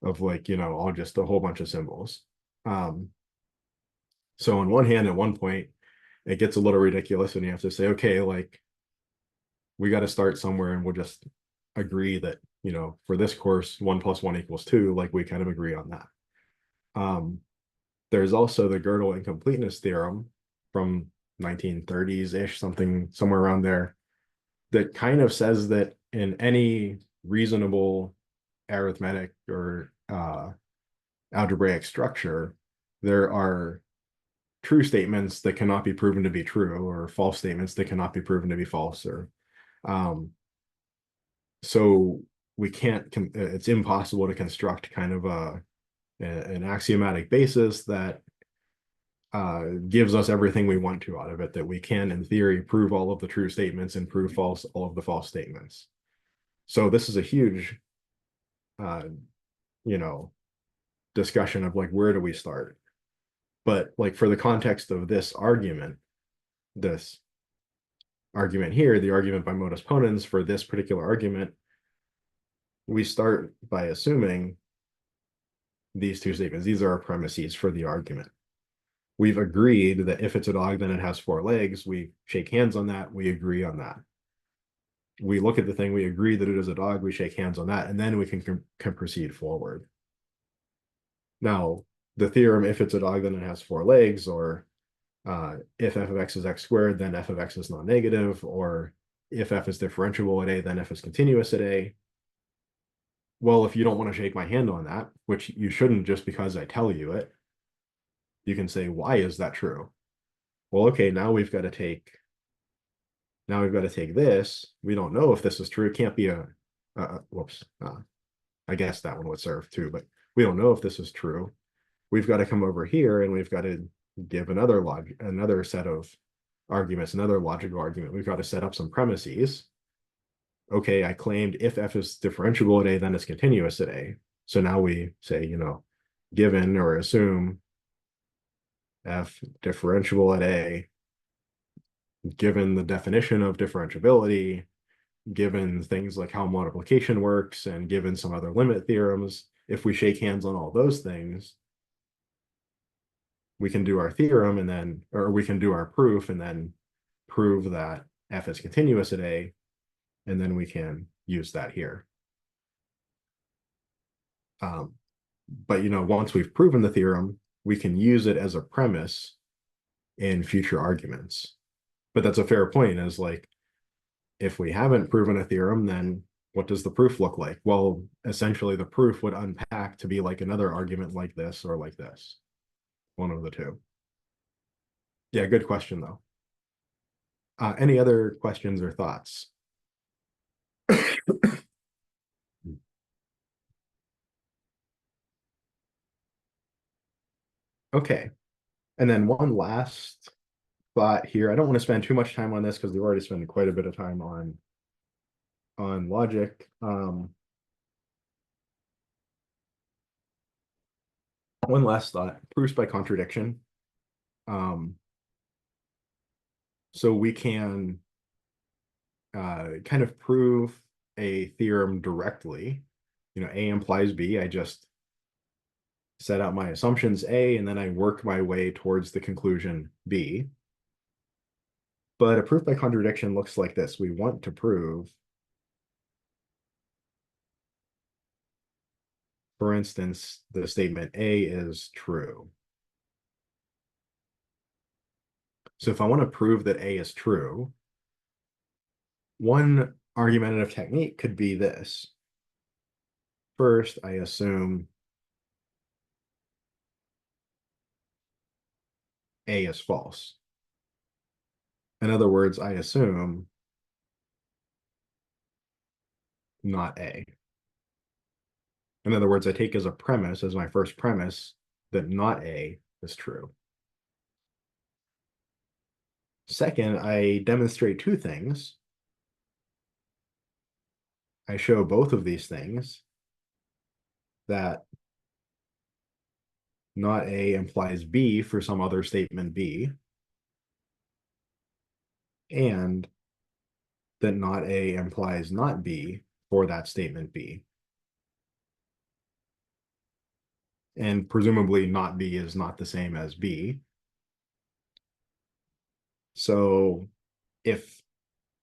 of like, you know, all just a whole bunch of symbols. So on one hand, at one point, it gets a little ridiculous and you have to say, okay, like we got to start somewhere, and we'll just agree that, you know, for this course, 1 + 1 = 2, like we kind of agree on that. There's also the Gödel incompleteness theorem from 1930s-ish, somewhere around there, that kind of says that in any reasonable arithmetic or algebraic structure, there are true statements that cannot be proven to be true, or false statements that cannot be proven to be false. Or so we can't, it's impossible to construct kind of an axiomatic basis that gives us everything we want to out of it, that we can, in theory, prove all of the true statements and prove false all of the false statements. So this is a huge, you know, discussion of like, where do we start? But like for the context of this argument here, the argument by modus ponens for this particular argument, we start by assuming these two statements. These are our premises for the argument. We've agreed that if it's a dog, then it has 4 legs. We shake hands on that. We agree on that. We look at the thing, we agree that it is a dog, we shake hands on that, and then we can proceed forward. Now, the theorem, if it's a dog, then it has 4 legs, or if f of x is x squared, then f of x is non-negative, or if f is differentiable at a, then f is continuous at a. Well, if you don't want to shake my hand on that, which you shouldn't just because I tell you it, you can say, why is that true? Well, okay, now we've got to take this. We don't know if this is true. It can't be whoops. I guess that one would serve too, but we don't know if this is true. We've got to come over here and we've got to give another set of arguments, another logical argument. We've got to set up some premises. Okay, I claimed if f is differentiable at a, then it's continuous at a. So now we say, you know, given or assume f differentiable at a, given the definition of differentiability, given things like how multiplication works, and given some other limit theorems, if we shake hands on all those things, we can do our theorem and then, or we can do our proof and then prove that f is continuous at a, and then we can use that here. But, you know, once we've proven the theorem, we can use it as a premise in future arguments. But that's a fair point, is like, if we haven't proven a theorem, then what does the proof look like? Well, essentially the proof would unpack to be like another argument like this or like this. One of the two. Yeah, good question though. Any other questions or thoughts? Okay. And then one last thought here. I don't want to spend too much time on this because we've already spent quite a bit of time on logic. One last thought, proofs by contradiction. So we can kind of prove a theorem directly. You know, A implies B. I just set out my assumptions A, and then I work my way towards the conclusion B. But a proof by contradiction looks like this. We want to prove, for instance, the statement A is true. So if I want to prove that A is true, one argumentative technique could be this. First, I assume A is false. In other words, I assume not A. In other words, I take as a premise, as my first premise, that not A is true. Second, I demonstrate two things. I show both of these things, that not A implies B for some other statement B, and that not A implies not B for that statement B. And presumably not B is not the same as B. So if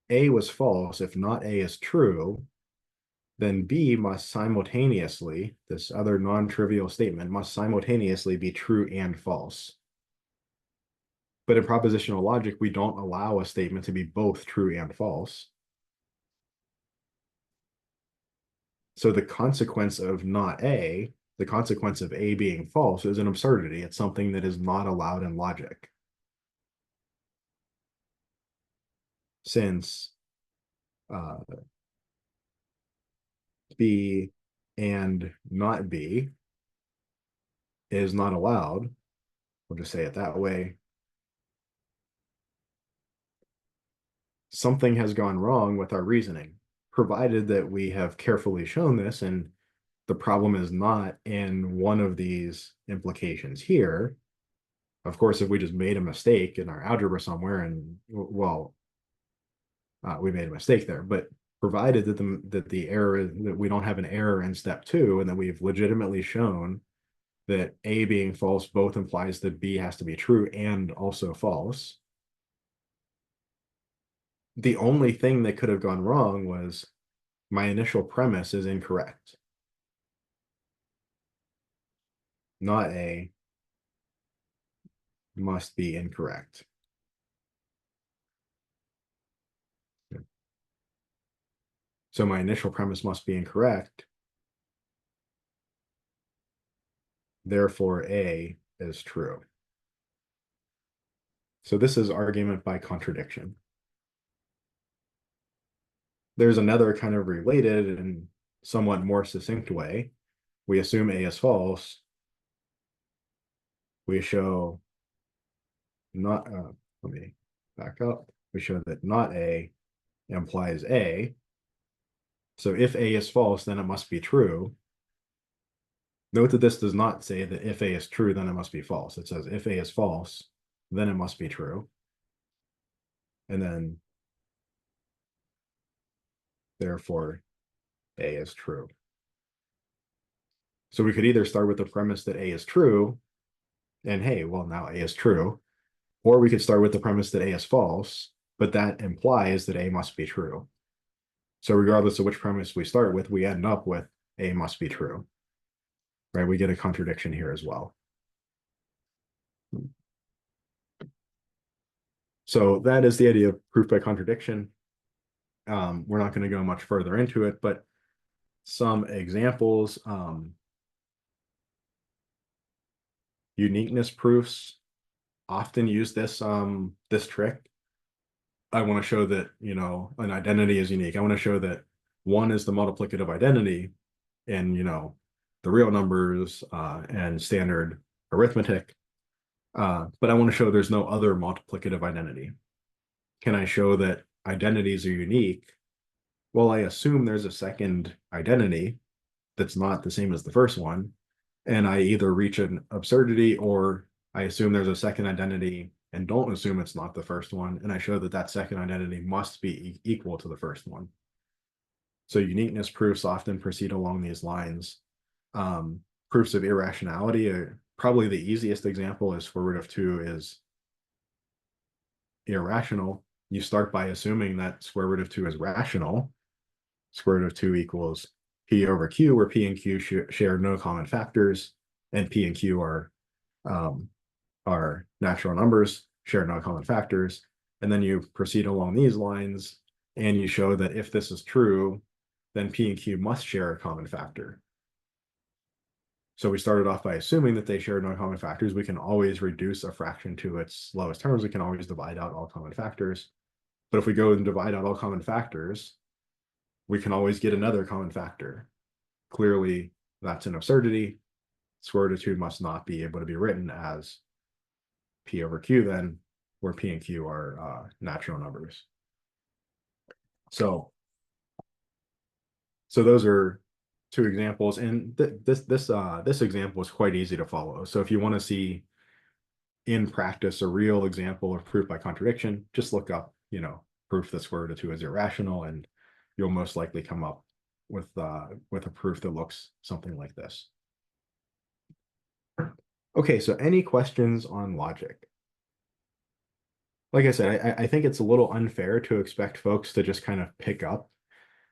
A was false, if not A is true, then B must simultaneously, this other non-trivial statement must simultaneously be true and false. But in propositional logic, we don't allow a statement to be both true and false. So the consequence of not A, the consequence of A being false, is an absurdity. It's something that is not allowed in logic. Since B and not B is not allowed. We'll just say it that way. Something has gone wrong with our reasoning, provided that we have carefully shown this and the problem is not in one of these implications here. Of course, if we just made a mistake in our algebra somewhere and, well, we made a mistake there, but provided that the error is that we don't have an error in step 2 and that we've legitimately shown that A being false both implies that B has to be true and also false. The only thing that could have gone wrong was my initial premise is incorrect. Not A must be incorrect. So my initial premise must be incorrect. Therefore, A is true. So this is argument by contradiction. There's another kind of related and somewhat more succinct way. We assume A is false. We show not, let me back up. We show that not A implies A. So if A is false, then it must be true. Note that this does not say that if A is true, then it must be false. It says if A is false, then it must be true. And then, therefore, A is true. So we could either start with the premise that A is true, and hey, well, now A is true, or we could start with the premise that A is false, but that implies that A must be true. So regardless of which premise we start with, we end up with A must be true, right? We get a contradiction here as well. So that is the idea of proof by contradiction. We're not going to go much further into it, but some examples. Uniqueness proofs often use this this trick. I want to show that, you know, an identity is unique. I want to show that 1 is the multiplicative identity in, you know, the real numbers and standard arithmetic. But I want to show there's no other multiplicative identity. Can I show that identities are unique? Well, I assume there's a second identity that's not the same as the first one. And I either reach an absurdity or I assume there's a second identity and don't assume it's not the first one. And I show that that second identity must be equal to the first one. So uniqueness proofs often proceed along these lines. Proofs of irrationality, probably the easiest example is square root of 2 is irrational. You start by assuming that square root of 2 is rational. Square root of 2 equals P over Q, where P and Q share no common factors, and P and Q are natural numbers, share no common factors. And then you proceed along these lines, and you show that if this is true, then P and Q must share a common factor. So we started off by assuming that they share no common factors. We can always reduce a fraction to its lowest terms. We can always divide out all common factors. But if we go and divide out all common factors, we can always get another common factor. Clearly, that's an absurdity. Square root of 2 must not be able to be written as P over Q then, where P and Q are natural numbers. So those are two examples, and this example is quite easy to follow. So if you want to see in practice a real example of proof by contradiction, just look up, you know, proof that square root of 2 is irrational, and you'll most likely come up with a proof that looks something like this. Okay, so any questions on logic? Like I said, I think it's a little unfair to expect folks to just kind of pick up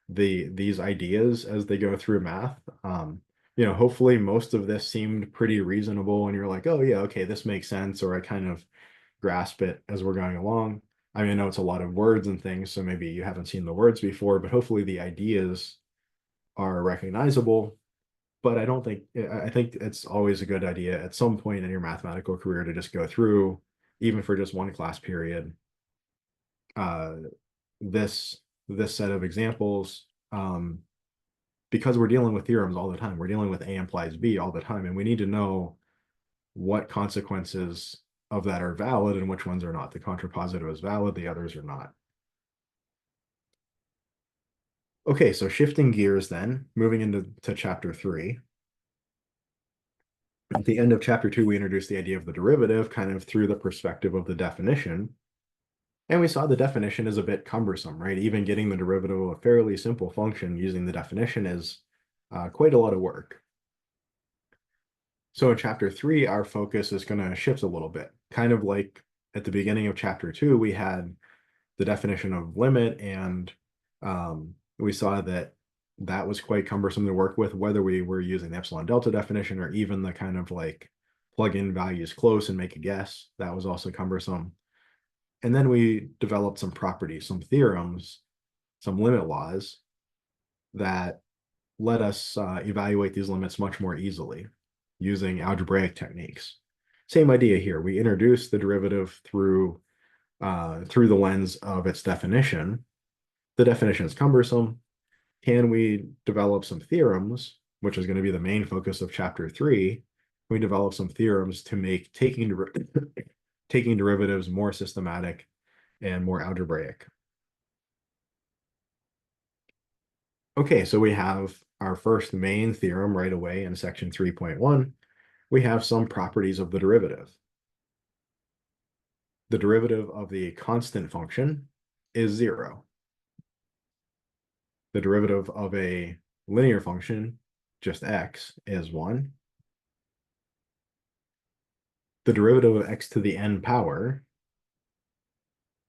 these ideas as they go through math. You know, hopefully most of this seemed pretty reasonable and you're like, oh yeah, okay, this makes sense, or I kind of grasp it as we're going along. I mean, I know it's a lot of words and things, so maybe you haven't seen the words before, but hopefully the ideas are recognizable. But I think it's always a good idea at some point in your mathematical career to just go through, even for just one class period, this set of examples, because we're dealing with theorems all the time, we're dealing with A implies B all the time, and we need to know what consequences of that are valid and which ones are not. The contrapositive is valid, the others are not. Okay, so shifting gears then, moving into chapter 3. At the end of chapter 2, we introduced the idea of the derivative kind of through the perspective of the definition. And we saw the definition is a bit cumbersome, right? Even getting the derivative of a fairly simple function using the definition is quite a lot of work. So in chapter 3, our focus is going to shift a little bit. Kind of like at the beginning of chapter 2, we had the definition of limit, and we saw that that was quite cumbersome to work with, whether we were using the epsilon delta definition or even the kind of like plug in values close and make a guess. That was also cumbersome. And then we developed some properties, some theorems, some limit laws that let us evaluate these limits much more easily using algebraic techniques. Same idea here. We introduce the derivative through the lens of its definition. The definition is cumbersome. Can we develop some theorems, which is going to be the main focus of chapter 3? We develop some theorems to make taking derivatives more systematic and more algebraic. Okay, so we have our first main theorem right away in section 3.1. We have some properties of the derivative. The derivative of the constant function is 0. The derivative of a linear function, just x, is 1. The derivative of x to the n power,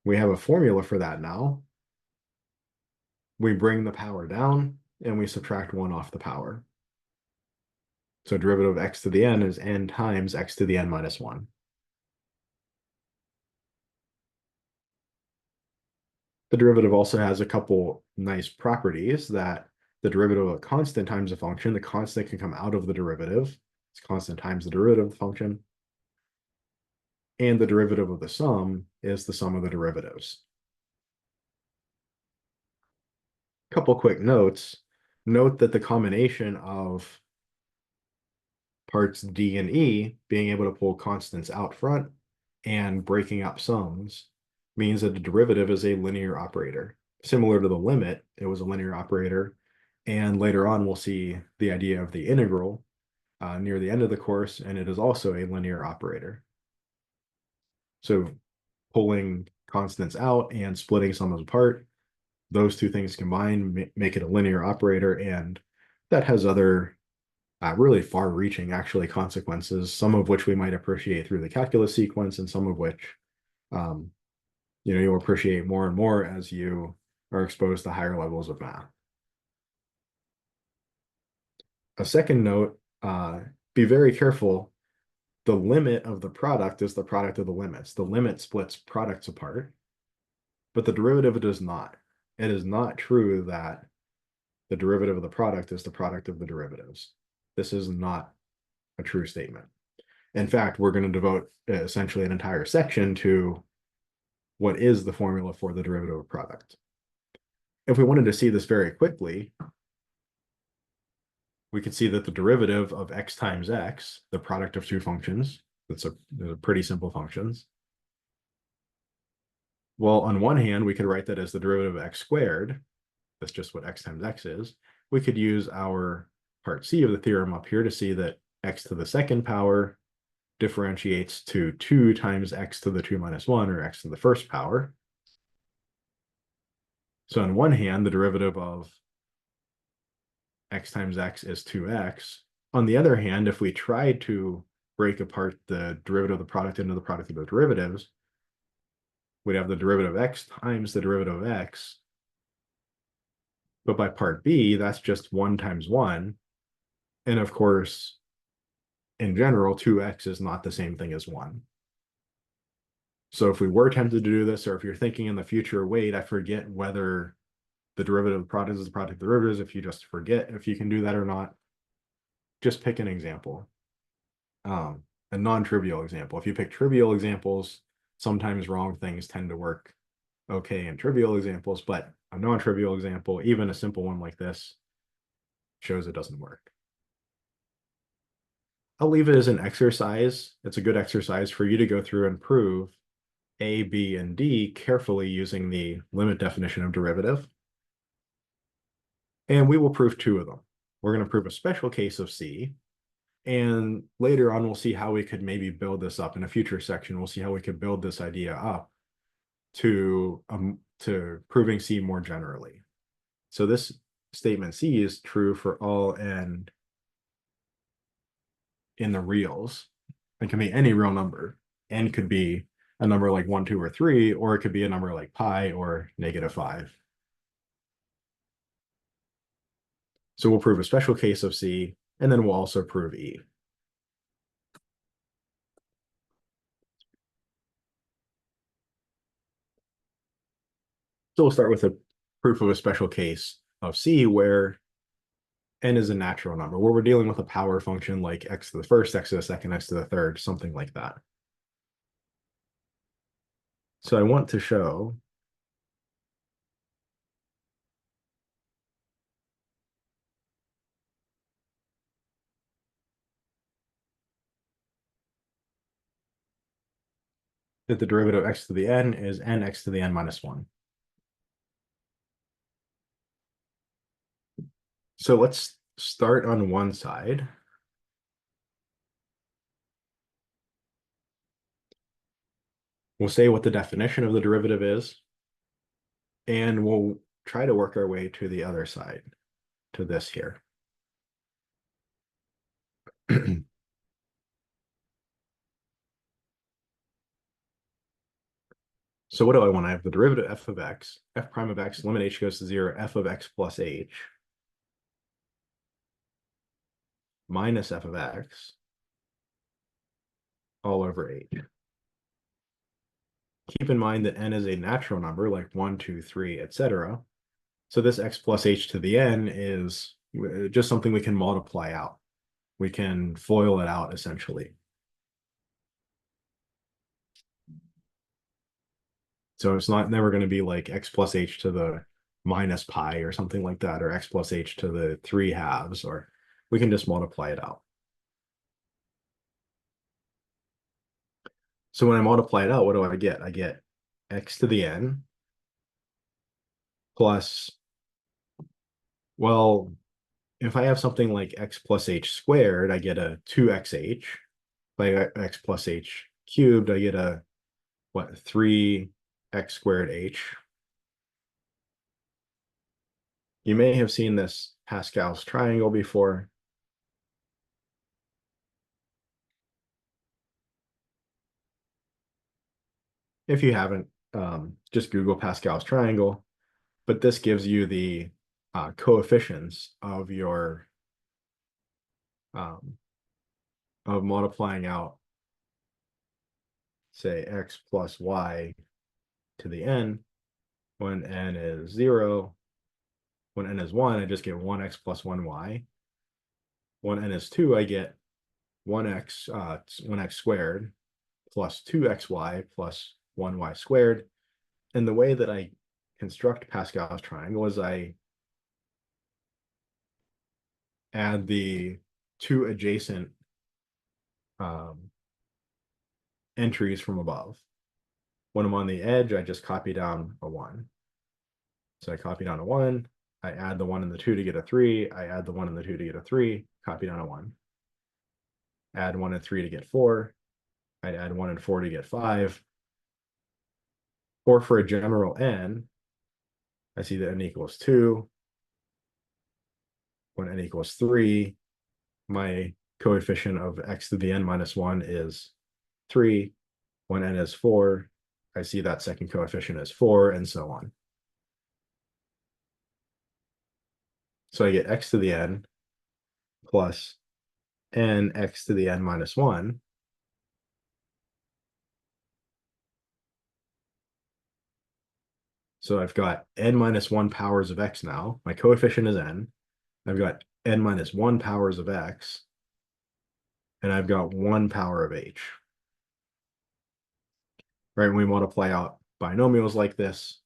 we have a formula for that now. We bring the power down and we subtract 1 off the power. So derivative of x to the n is n times x to the n minus 1. The derivative also has a couple nice properties that the derivative of a constant times a function, the constant can come out of the derivative. It's constant times the derivative of the function. And the derivative of the sum is the sum of the derivatives. Couple quick notes. Note that the combination of parts D and E being able to pull constants out front and breaking up sums means that the derivative is a linear operator. Similar to the limit, it was a linear operator. And later on, we'll see the idea of the integral near the end of the course, and it is also a linear operator. So pulling constants out and splitting sums apart, those two things combined make it a linear operator, and that has other really far-reaching actually consequences, some of which we might appreciate through the calculus sequence, and some of which you'll appreciate more and more as you are exposed to higher levels of math. A second note, be very careful. The limit of the product is the product of the limits. The limit splits products apart, but the derivative does not. It is not true that the derivative of the product is the product of the derivatives. This is not a true statement. In fact, we're going to devote essentially an entire section to what is the formula for the derivative of product. If we wanted to see this very quickly, we could see that the derivative of x times x, the product of two functions, they're pretty simple functions. Well, on one hand, we could write that as the derivative of x squared. That's just what x times x is. We could use our part C of the theorem up here to see that x to the second power differentiates to 2 times x to the 2 minus 1, or x to the first power. So on one hand, the derivative of x times x is 2x. On the other hand, if we tried to break apart the derivative of the product into the product of the derivatives, we'd have the derivative of x times the derivative of x. But by part B, that's just 1 times 1. And of course, in general, 2x is not the same thing as 1. So if we were tempted to do this, or if you're thinking in the future, wait, I forget whether the derivative of the product is the product of the derivatives, if you just forget if you can do that or not, just pick an example. A non-trivial example. If you pick trivial examples, sometimes wrong things tend to work okay in trivial examples, but a non-trivial example, even a simple one like this, shows it doesn't work. I'll leave it as an exercise. It's a good exercise for you to go through and prove A, B, and D carefully using the limit definition of derivative. And we will prove 2 of them. We're going to prove a special case of C. And later on, we'll see how we could maybe build this up in a future section. We'll see how we could build this idea up to proving C more generally. So this statement C is true for all n in the reals. It can be any real number. N could be a number like 1, 2, or 3, or it could be a number like pi or -5. So we'll prove a special case of C, and then we'll also prove E. So we'll start with a proof of a special case of C where n is a natural number, where we're dealing with a power function like x to the first, x to the second, x to the third, something like that. So I want to show that the derivative of x to the n is nx to the n minus 1. So let's start on one side. We'll say what the definition of the derivative is, and we'll try to work our way to the other side, to this here. So what do I want? I have the derivative f of x, f prime of x, limit h goes to 0, f of x plus h minus f of x all over h. Keep in mind that n is a natural number like 1, 2, 3, etc. So this x plus h to the n is just something we can multiply out. We can FOIL it out essentially. So it's never going to be like x plus h to the minus pi or something like that, or x plus h to the 3/2, or we can just multiply it out. So when I multiply it out, what do I get? I get x to the n plus, well, if I have something like x plus h squared, I get a 2xh. If I have x plus h cubed, I get a, what, 3x squared h. You may have seen this Pascal's triangle before. If you haven't, just Google Pascal's triangle. But this gives you the coefficients of your of multiplying out, say, x plus y to the n. When n is 0, when n is 1, I just get 1x plus 1y. When n is 2, I get 1x squared plus 2xy plus 1y squared. And the way that I construct Pascal's triangle is I add the 2 adjacent entries from above. When I'm on the edge, I just copy down a 1. So I copy down a 1, I add the 1 and the 2 to get a 3, I add the 1 and the 2 to get a 3, copy down a 1. Add 1 and 3 to get 4, I add 1 and 4 to get 5. Or for a general n, I see that n equals 2. When n equals 3, my coefficient of x to the n minus 1 is 3. When n is 4, I see that second coefficient is 4, and so on. So I get x to the n plus n x to the n minus 1. So I've got n minus 1 powers of x now. My coefficient is n. I've got n minus 1 powers of x. And I've got 1 power of h. Right, when we multiply out binomials like this,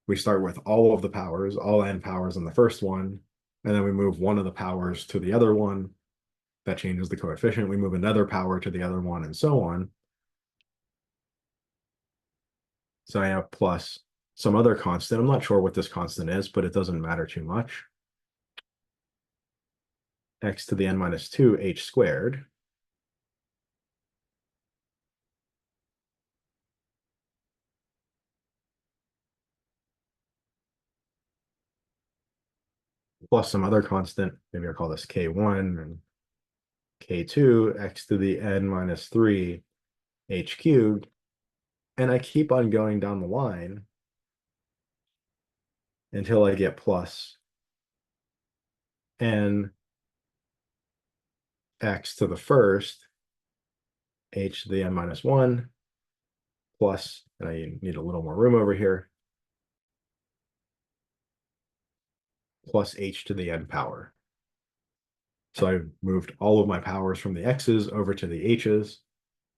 we start with all of the powers, all n powers in the first one, and then we move one of the powers to the other one. That changes the coefficient. We move another power to the other one, and so on. So I have plus some other constant. I'm not sure what this constant is, but it doesn't matter too much. X to the n minus 2 h squared. Plus some other constant. Maybe I'll call this k1 and k2, x to the n minus 3 h cubed. And I keep on going down the line until I get plus n x to the first h to the n minus 1 plus, and I need a little more room over here, plus h to the n power. So I moved all of my powers from the x's over to the h's,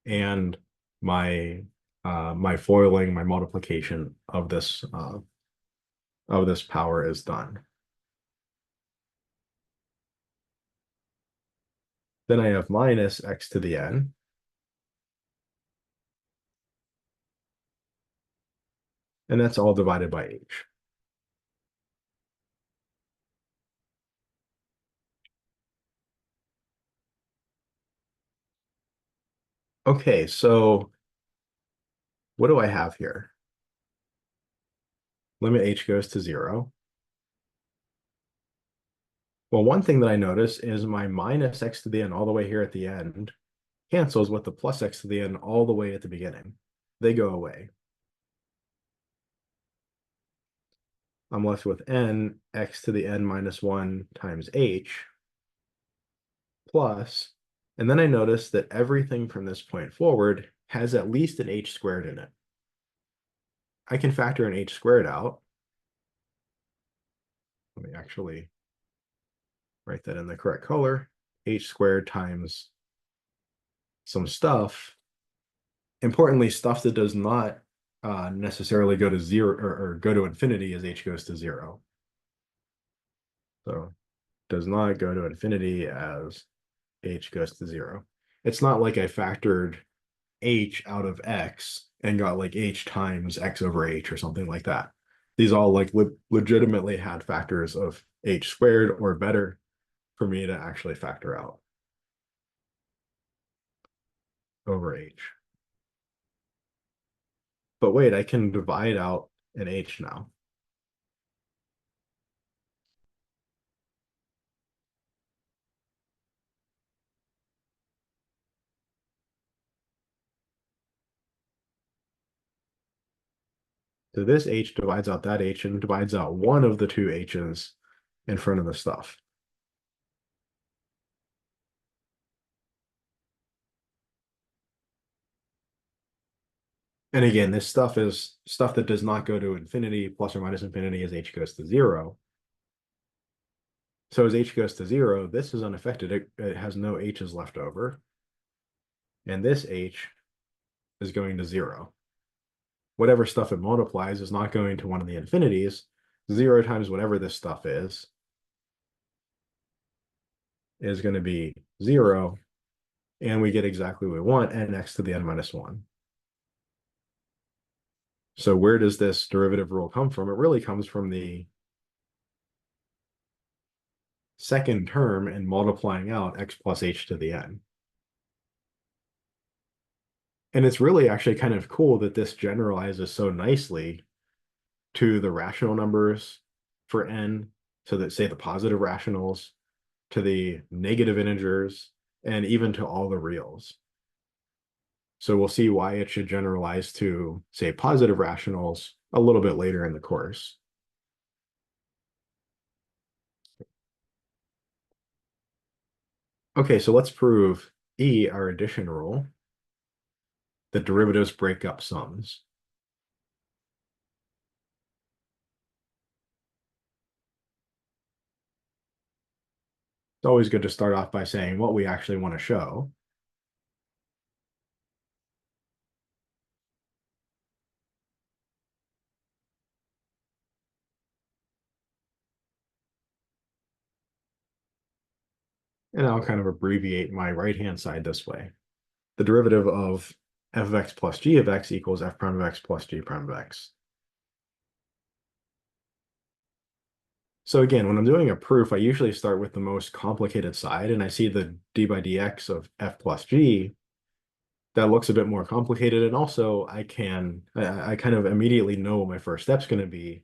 and my my foiling, my multiplication of this power is done. Then I have minus x to the n. And that's all divided by h. Okay, so what do I have here? Limit h goes to 0. Well, one thing that I notice is my minus x to the n all the way here at the end cancels with the plus x to the n all the way at the beginning. They go away. I'm left with n x to the n minus 1 times h plus, and then I notice that everything from this point forward has at least an h squared in it. I can factor an h squared out. Let me actually write that in the correct color. H squared times some stuff. Importantly, stuff that does not necessarily go to 0 or go to infinity as h goes to 0. So does not go to infinity as h goes to 0. It's not like I factored h out of x and got like h times x over h or something like that. These all like legitimately had factors of h squared or better for me to actually factor out over h. But wait, I can divide out an h now. So this h divides out that h and divides out one of the two h's in front of the stuff. And again, this stuff is stuff that does not go to infinity plus or minus infinity as h goes to 0. So as h goes to 0, this is unaffected. It has no h's left over. And this h is going to 0. Whatever stuff it multiplies is not going to one of the infinities. 0 times whatever this stuff is going to be 0. And we get exactly what we want, n(x) to the n minus 1. So where does this derivative rule come from? It really comes from the second term and multiplying out x plus h to the n. And it's really actually kind of cool that this generalizes so nicely to the rational numbers for n, so that say the positive rationals, to the negative integers, and even to all the reals. So we'll see why it should generalize to, say, positive rationals a little bit later in the course. Okay, so let's prove E, our addition rule, that derivatives break up sums. It's always good to start off by saying what we actually want to show. And I'll kind of abbreviate my right-hand side this way. The derivative of f of x plus g of x equals f prime of x plus g prime of x. So again, when I'm doing a proof, I usually start with the most complicated side, and I see the d by dx of f plus g. That looks a bit more complicated, and also I kind of immediately know what my first step's going to be,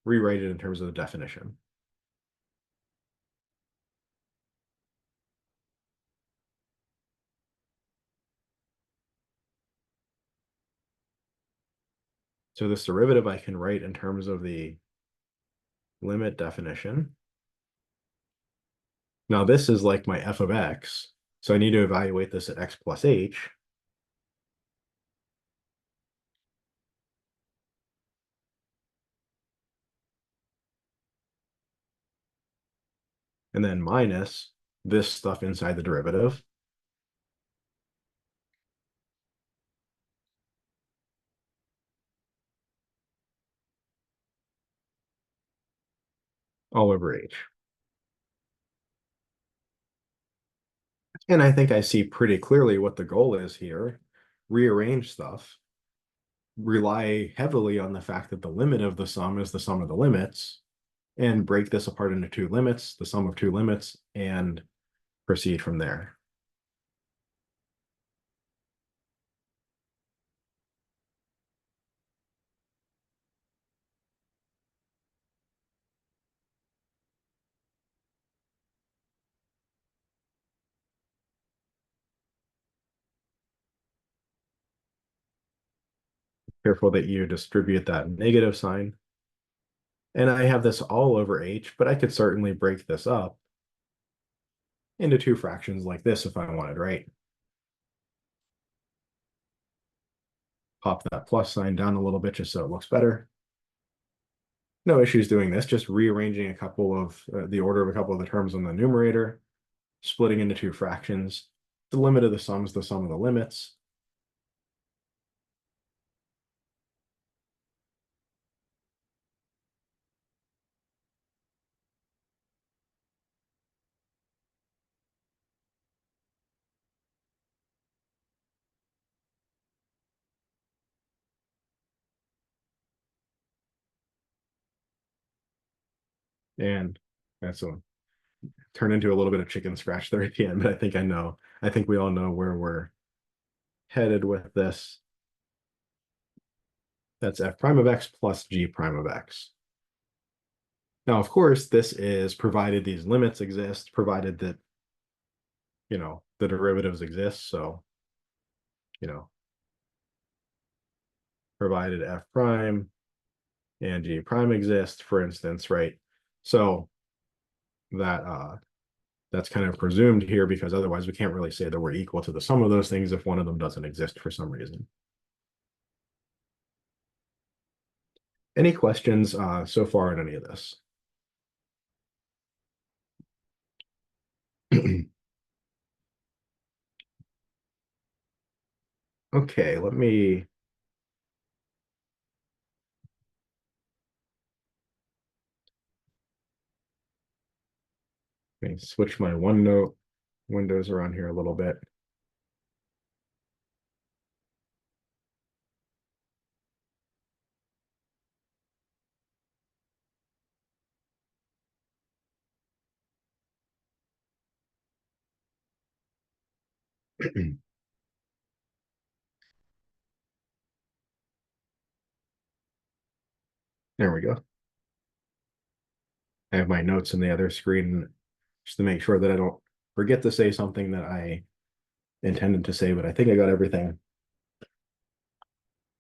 rewrite it in terms of the definition. So this derivative I can write in terms of the limit definition. Now this is like my f of x, so I need to evaluate this at x plus h. And then minus this stuff inside the derivative. All over h. And I think I see pretty clearly what the goal is here. Rearrange stuff. Rely heavily on the fact that the limit of the sum is the sum of the limits, and break this apart into two limits, the sum of two limits, and proceed from there. Careful that you distribute that negative sign. And I have this all over h, but I could certainly break this up into two fractions like this if I wanted, right? Pop that plus sign down a little bit just so it looks better. No issues doing this, just rearranging a couple of the order of a couple of the terms on the numerator, splitting into two fractions. The limit of the sum is the sum of the limits. And that's a turn into a little bit of chicken scratch there at the end, but I think we all know where we're headed with this. That's f prime of x plus g prime of x. Now, of course, this is provided these limits exist, provided that, the derivatives exist. So, provided f prime and g prime exist, for instance, right? So that's kind of presumed here because otherwise we can't really say that we're equal to the sum of those things if one of them doesn't exist for some reason. Any questions so far on any of this? Okay, let me switch my OneNote windows around here a little bit. There we go. I have my notes in the other screen just to make sure that I don't forget to say something that I intended to say, but I think I got everything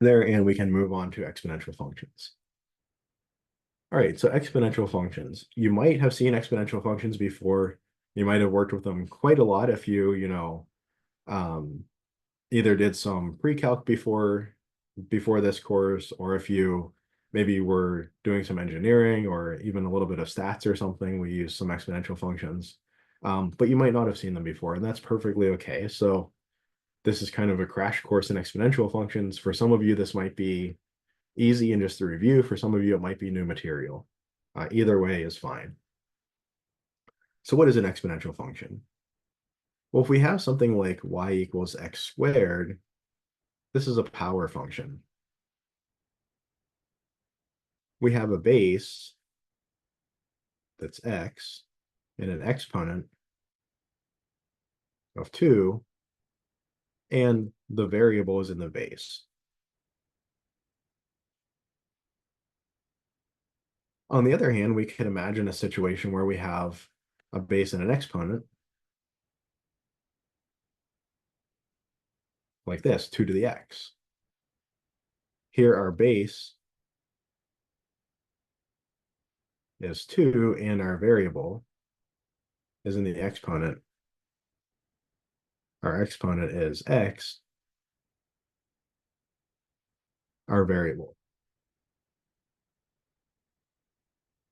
there, and we can move on to exponential functions. All right, so exponential functions. You might have seen exponential functions before. You might have worked with them quite a lot if you, either did some pre-calc before this course, or if you maybe were doing some engineering or even a little bit of stats or something, we use some exponential functions. But you might not have seen them before, and that's perfectly okay. So this is kind of a crash course in exponential functions. For some of you, this might be easy and just a review. For some of you, it might be new material. Either way is fine. So what is an exponential function? Well, if we have something like y equals x squared, this is a power function. We have a base that's x and an exponent of 2, and the variable is in the base. On the other hand, we can imagine a situation where we have a base and an exponent like this, 2 to the x. Here our base is 2 and our variable is in the exponent. Our exponent is x, our variable.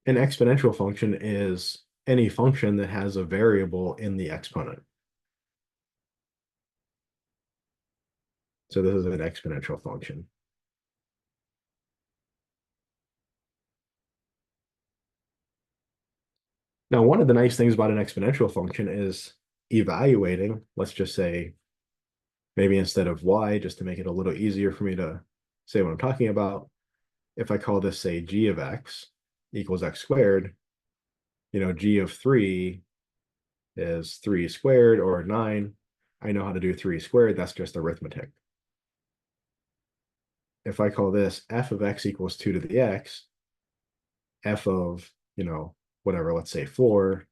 An exponential function is any function that has a variable in the exponent. So this is an exponential function. Now, one of the nice things about an exponential function is evaluating, let's just say, maybe instead of y, just to make it a little easier for me to say what I'm talking about, if I call this, say, g of x equals x squared, g of 3 is 3 squared or 9. I know how to do 3 squared. That's just arithmetic. If I call this f of x equals 2 to the x, f of, whatever, let's say 4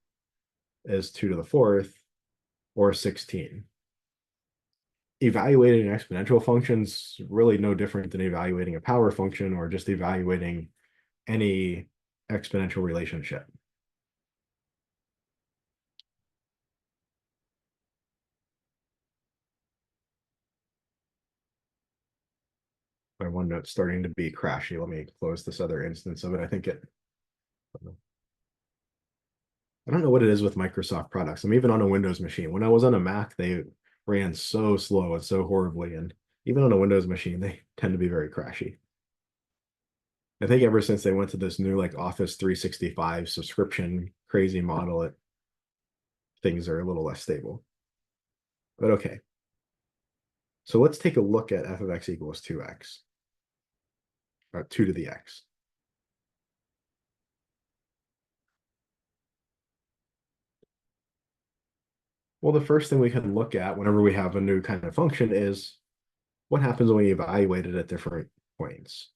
is 2 to the 4th or 16. Evaluating exponential functions really no different than evaluating a power function or just evaluating any exponential relationship. My OneNote's starting to be crashy. Let me close this other instance of it. I don't know what it is with Microsoft products. I'm even on a Windows machine. When I was on a Mac, they ran so slow and so horribly. And even on a Windows machine, they tend to be very crashy. I think ever since they went to this new like Office 365 subscription crazy model, things are a little less stable. But okay. So let's take a look at f of x equals 2x. 2 to the x. Well, the first thing we can look at whenever we have a new kind of function is what happens when we evaluate it at different points.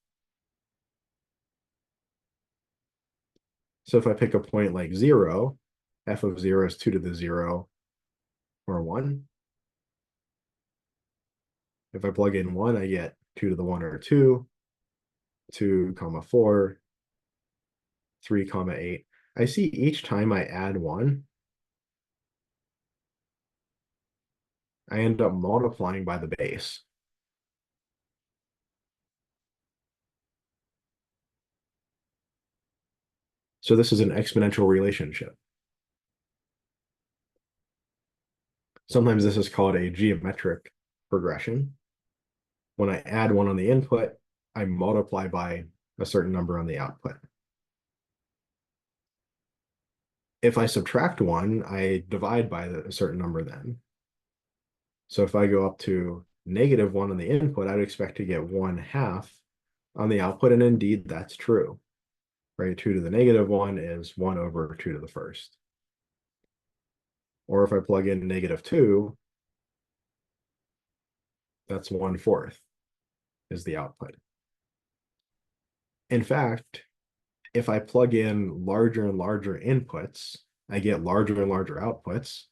So if I pick a point like 0, f of 0 is 2 to the 0 or 1. If I plug in 1, I get 2 to the 1 or 2, 2 comma 4, 3 comma 8. I see each time I add 1, I end up multiplying by the base. So this is an exponential relationship. Sometimes this is called a geometric progression. When I add 1 on the input, I multiply by a certain number on the output. If I subtract 1, I divide by a certain number then. So if I go up to -1 on the input, I'd expect to get 1/2 on the output, and indeed that's true. Right? 2 to the -1 is 1 over 2 to the first. Or if I plug in -2, that's 1/4 is the output. In fact, if I plug in larger and larger inputs, I get larger and larger outputs.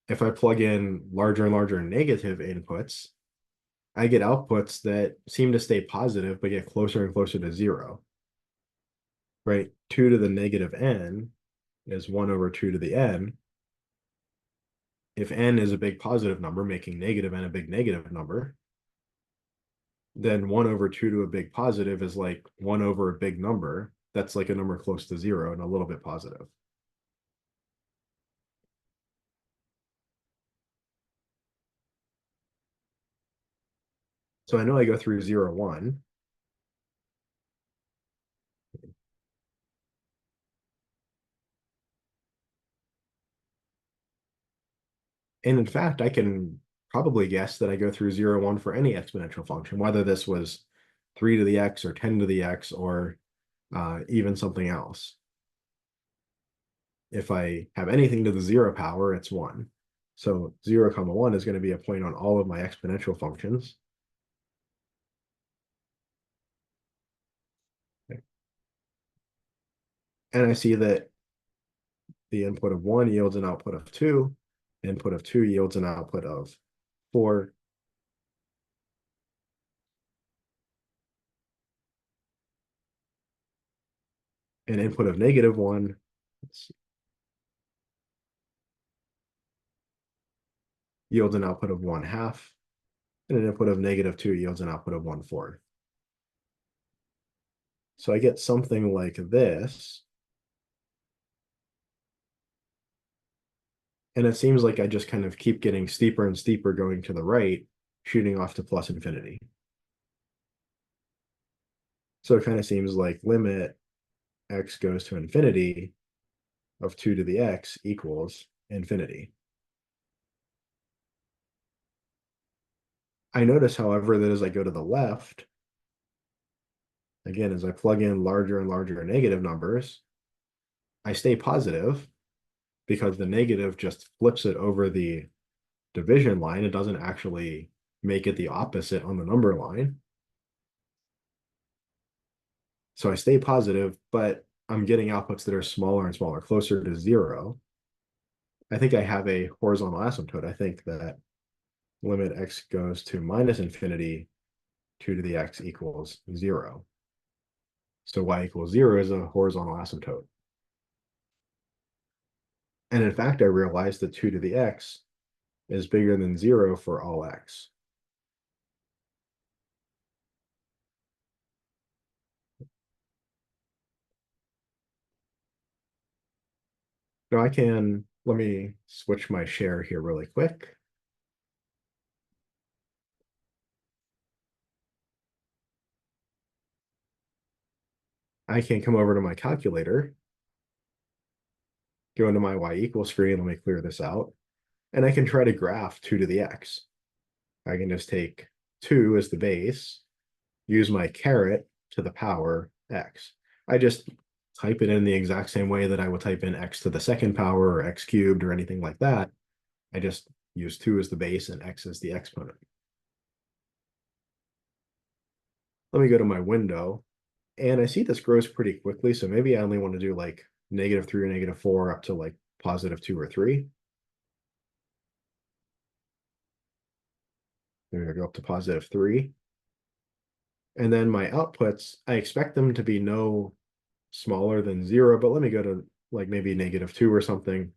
If I plug in larger and larger negative inputs, I get outputs that seem to stay positive but get closer and closer to 0. Right? 2 to the -n is 1 over 2 to the n. If n is a big positive number, making -n a big negative number, then 1 over 2 to a big positive is like 1 over a big number. That's like a number close to 0 and a little bit positive. So I know I go through 0, 1. And in fact, I can probably guess that I go through 0, 1 for any exponential function, whether this was 3 to the x or 10 to the x or even something else. If I have anything to the 0 power, it's 1. So 0, 1 is going to be a point on all of my exponential functions. Okay. And I see that the input of 1 yields an output of 2. Input of 2 yields an output of 4. An input of -1 yields an output of 1/2. And an input of -2 yields an output of 1/4. So I get something like this. And it seems like I just kind of keep getting steeper and steeper going to the right, shooting off to plus infinity. So it kind of seems like limit x goes to infinity of 2 to the x equals infinity. I notice, however, that as I go to the left, again, as I plug in larger and larger negative numbers, I stay positive because the negative just flips it over the division line. It doesn't actually make it the opposite on the number line. So I stay positive, but I'm getting outputs that are smaller and smaller, closer to 0. I think I have a horizontal asymptote. I think that limit x goes to minus infinity, 2 to the x equals 0. So y equals 0 is a horizontal asymptote. And in fact, I realized that 2 to the x is bigger than 0 for all x. Now let me switch my share here really quick. I can come over to my calculator, go into my y equals screen, let me clear this out, and I can try to graph 2 to the x. I can just take 2 as the base, use my caret to the power x. I just type it in the exact same way that I would type in x to the second power or x cubed or anything like that. I just use 2 as the base and x as the exponent. Let me go to my window, and I see this grows pretty quickly, so maybe I only want to do like -3 or -4 up to like +2 or 3. Maybe I go up to +3. And then my outputs, I expect them to be no smaller than 0, but let me go to like maybe -2 or something,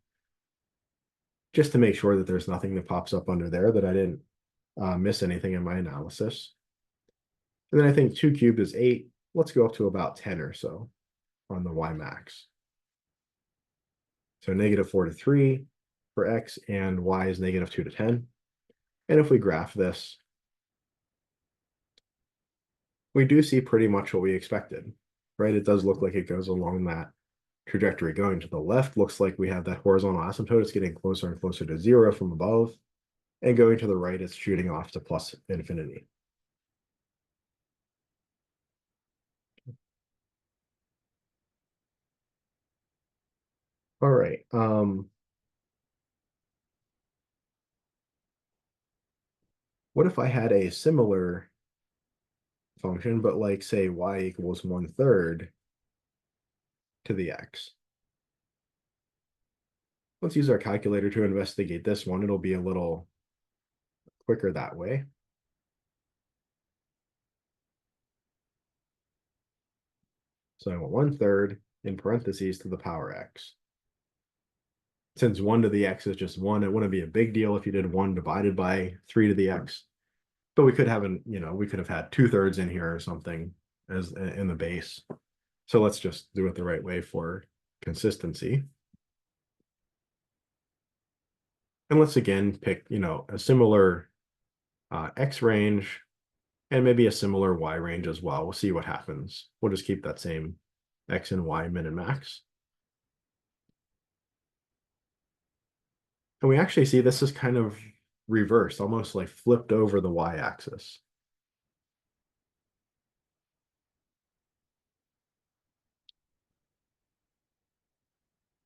just to make sure that there's nothing that pops up under there, that I didn't miss anything in my analysis. And then I think 2 cubed is 8. Let's go up to about 10 or so on the y max. So -4 to 3 for x, and y is -2 to 10. And if we graph this, we do see pretty much what we expected, right? It does look like it goes along that trajectory. Going to the left looks like we have that horizontal asymptote. It's getting closer and closer to 0 from above. And going to the right, it's shooting off to plus infinity. All right. What if I had a similar function, but like say y equals 1/3 to the x? Let's use our calculator to investigate this one. It'll be a little quicker that way. So I want 1/3 in parentheses to the power x. Since 1 to the x is just 1, it wouldn't be a big deal if you did 1 divided by 3 to the x. But we could have we could have had 2/3 in here or something as in the base. So let's just do it the right way for consistency. And let's again pick, a similar x range and maybe a similar y range as well. We'll see what happens. We'll just keep that same x and y min and max. And we actually see this is kind of reversed, almost like flipped over the y-axis.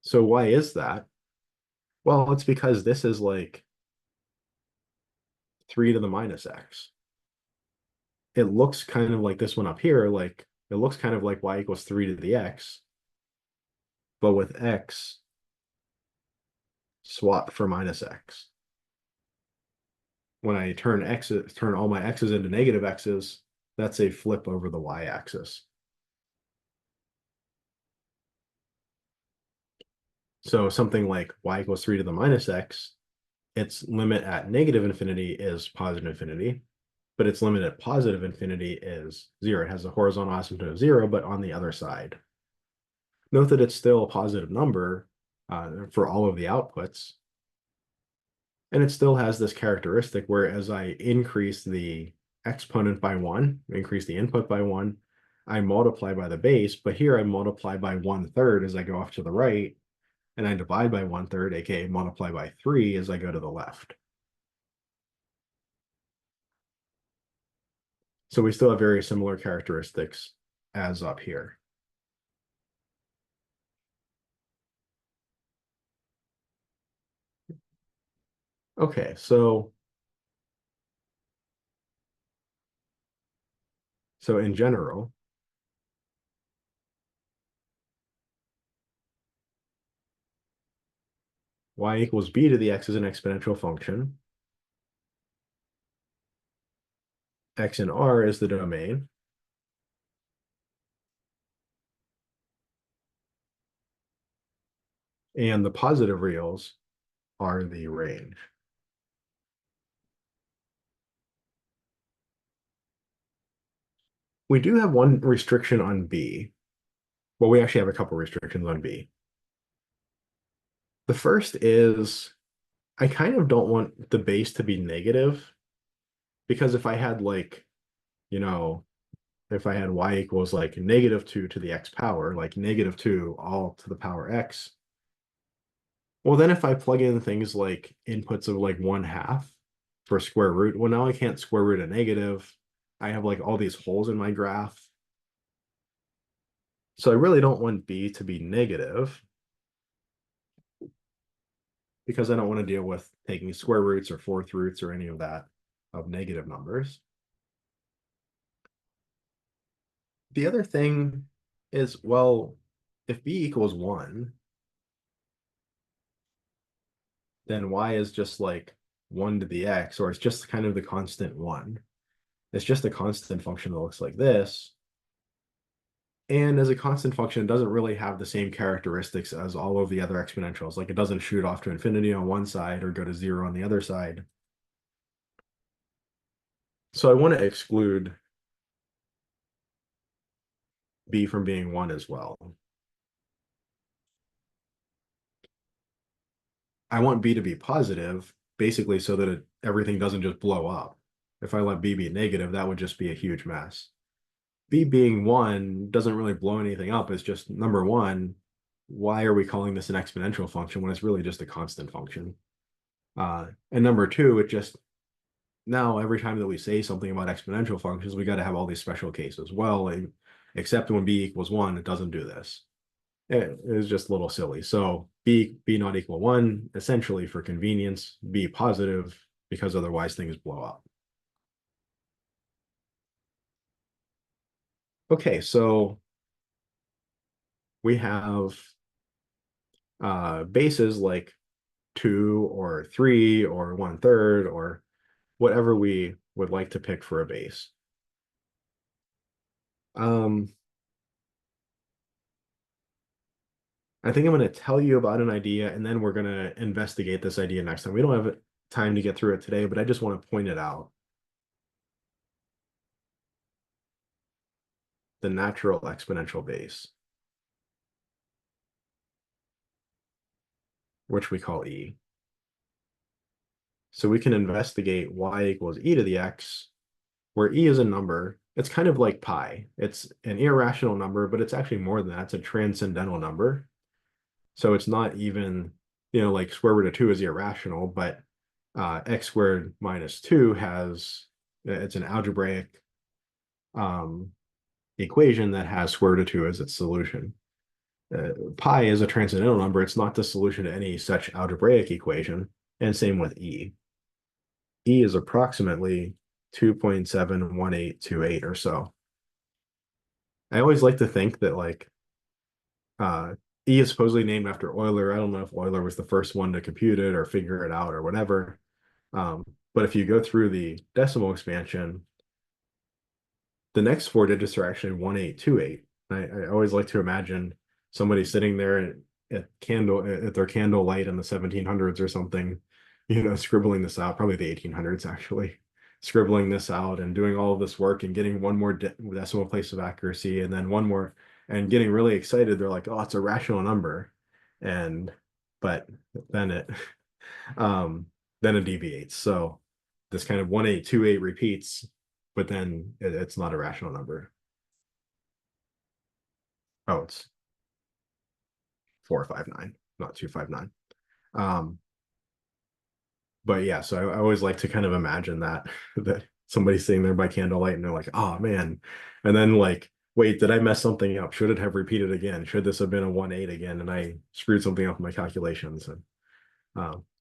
So why is that? Well, it's because this is like 3 to the minus x. It looks kind of like this one up here, like it looks kind of like y equals 3 to the x, but with x swapped for minus x. When I turn all my x's into negative x's, that's a flip over the y-axis. So something like y equals 3 to the minus x, its limit at negative infinity is positive infinity, but its limit at positive infinity is 0. It has a horizontal asymptote of 0, but on the other side. Note that it's still a positive number for all of the outputs. And it still has this characteristic where as I increase the exponent by 1, increase the input by 1, I multiply by the base, but here I multiply by 1/3 as I go off to the right, and I divide by 1/3, aka multiply by 3 as I go to the left. So we still have very similar characteristics as up here. Okay, so in general, y equals b to the x is an exponential function. X in R is the domain. And the positive reals are the range. We do have one restriction on B. Well, we actually have a couple restrictions on B. The first is I kind of don't want the base to be negative, because if I had like, if I had y equals like -2 to the x power, like -2 all to the power x, well, then if I plug in things like inputs of like 1/2 for square root, well, now I can't square root a negative. I have like all these holes in my graph. So I really don't want b to be negative, because I don't want to deal with taking square roots or fourth roots or any of that of negative numbers. The other thing is, well, if b equals 1, then y is just like 1 to the x, or it's just kind of the constant 1. It's just a constant function that looks like this. And as a constant function, it doesn't really have the same characteristics as all of the other exponentials. Like it doesn't shoot off to infinity on one side or go to 0 on the other side. So I want to exclude b from being 1 as well. I want b to be positive, basically so that everything doesn't just blow up. If I let b be negative, that would just be a huge mess. B being 1 doesn't really blow anything up. It's just, number one, why are we calling this an exponential function when it's really just a constant function? And number two, it just, now every time that we say something about exponential functions, we got to have all these special cases. Well, except when b equals 1, it doesn't do this. It is just a little silly. So b not equal 1, essentially for convenience, b positive, because otherwise things blow up. Okay, so we have bases like 2 or 3 or 1/3 or whatever we would like to pick for a base. I think I'm going to tell you about an idea, and then we're going to investigate this idea next time. We don't have time to get through it today, but I just want to point it out. The natural exponential base, which we call e. So we can investigate y equals e to the x, where e is a number. It's kind of like pi. It's an irrational number, but it's actually more than that. It's a transcendental number. So it's not even you know, like square root of 2 is irrational, but x squared minus 2 it's an algebraic equation that has square root of 2 as its solution. Pi is a transcendental number. It's not the solution to any such algebraic equation. And same with E. E is approximately 2.71828 or so. I always like to think that like E is supposedly named after Euler. I don't know if Euler was the first one to compute it or figure it out or whatever. But if you go through the decimal expansion, the next 4 digits are actually 1828. I always like to imagine somebody sitting there at their candle light in the 1700s or something, you know, scribbling this out, probably the 1800s actually, scribbling this out and doing all of this work and getting one more decimal place of accuracy and then one more and getting really excited. They're like, oh, it's a rational number. But then it deviates. So this kind of 1828 repeats, but then it's not a rational number. Oh, it's 459, not 259. But yeah, so I always like to kind of imagine that somebody's sitting there by candlelight and they're like, oh man. And then like, wait, did I mess something up? Should it have repeated again? Should this have been a 1-8 again? And I screwed something up in my calculations. And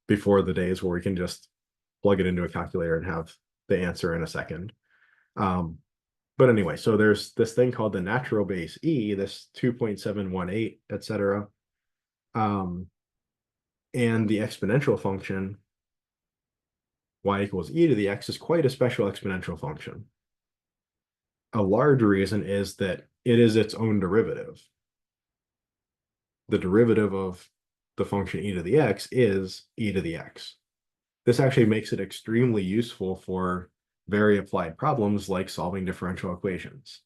before the days where we can just plug it into a calculator and have the answer in a second. But anyway, so there's this thing called the natural base E, this 2.718, etc. And the exponential function y equals e to the x is quite a special exponential function. A large reason is that it is its own derivative. The derivative of the function e to the x is e to the x. This actually makes it extremely useful for very applied problems like solving differential equations.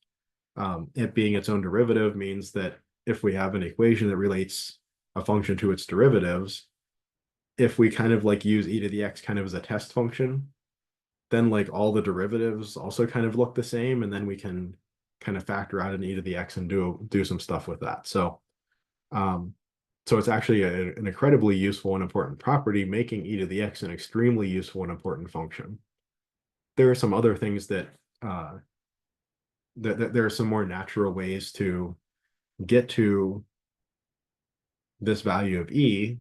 It being its own derivative means that if we have an equation that relates a function to its derivatives, if we kind of like use e to the x kind of as a test function, then like all the derivatives also kind of look the same, and then we can kind of factor out an e to the x and do some stuff with that. So it's actually an incredibly useful and important property, making e to the x an extremely useful and important function. There are some other things that there are some more natural ways to get to this value of e,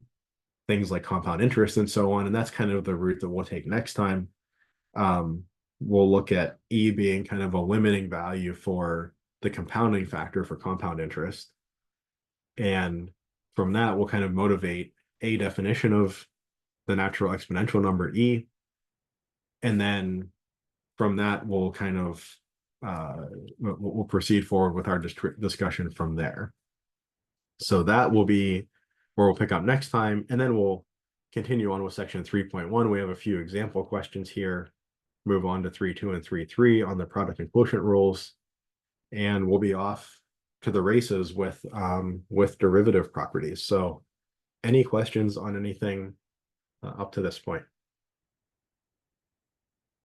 things like compound interest and so on, and that's kind of the route that we'll take next time. We'll look at e being kind of a limiting value for the compounding factor for compound interest. And from that, we'll kind of motivate a definition of the natural exponential number e. And then from that, we'll kind of we'll proceed forward with our discussion from there. So that will be where we'll pick up next time, and then we'll continue on with section 3.1. We have a few example questions here, move on to 3.2 and 3.3 on the product and quotient rules, and we'll be off to the races with derivative properties. So any questions on anything up to this point?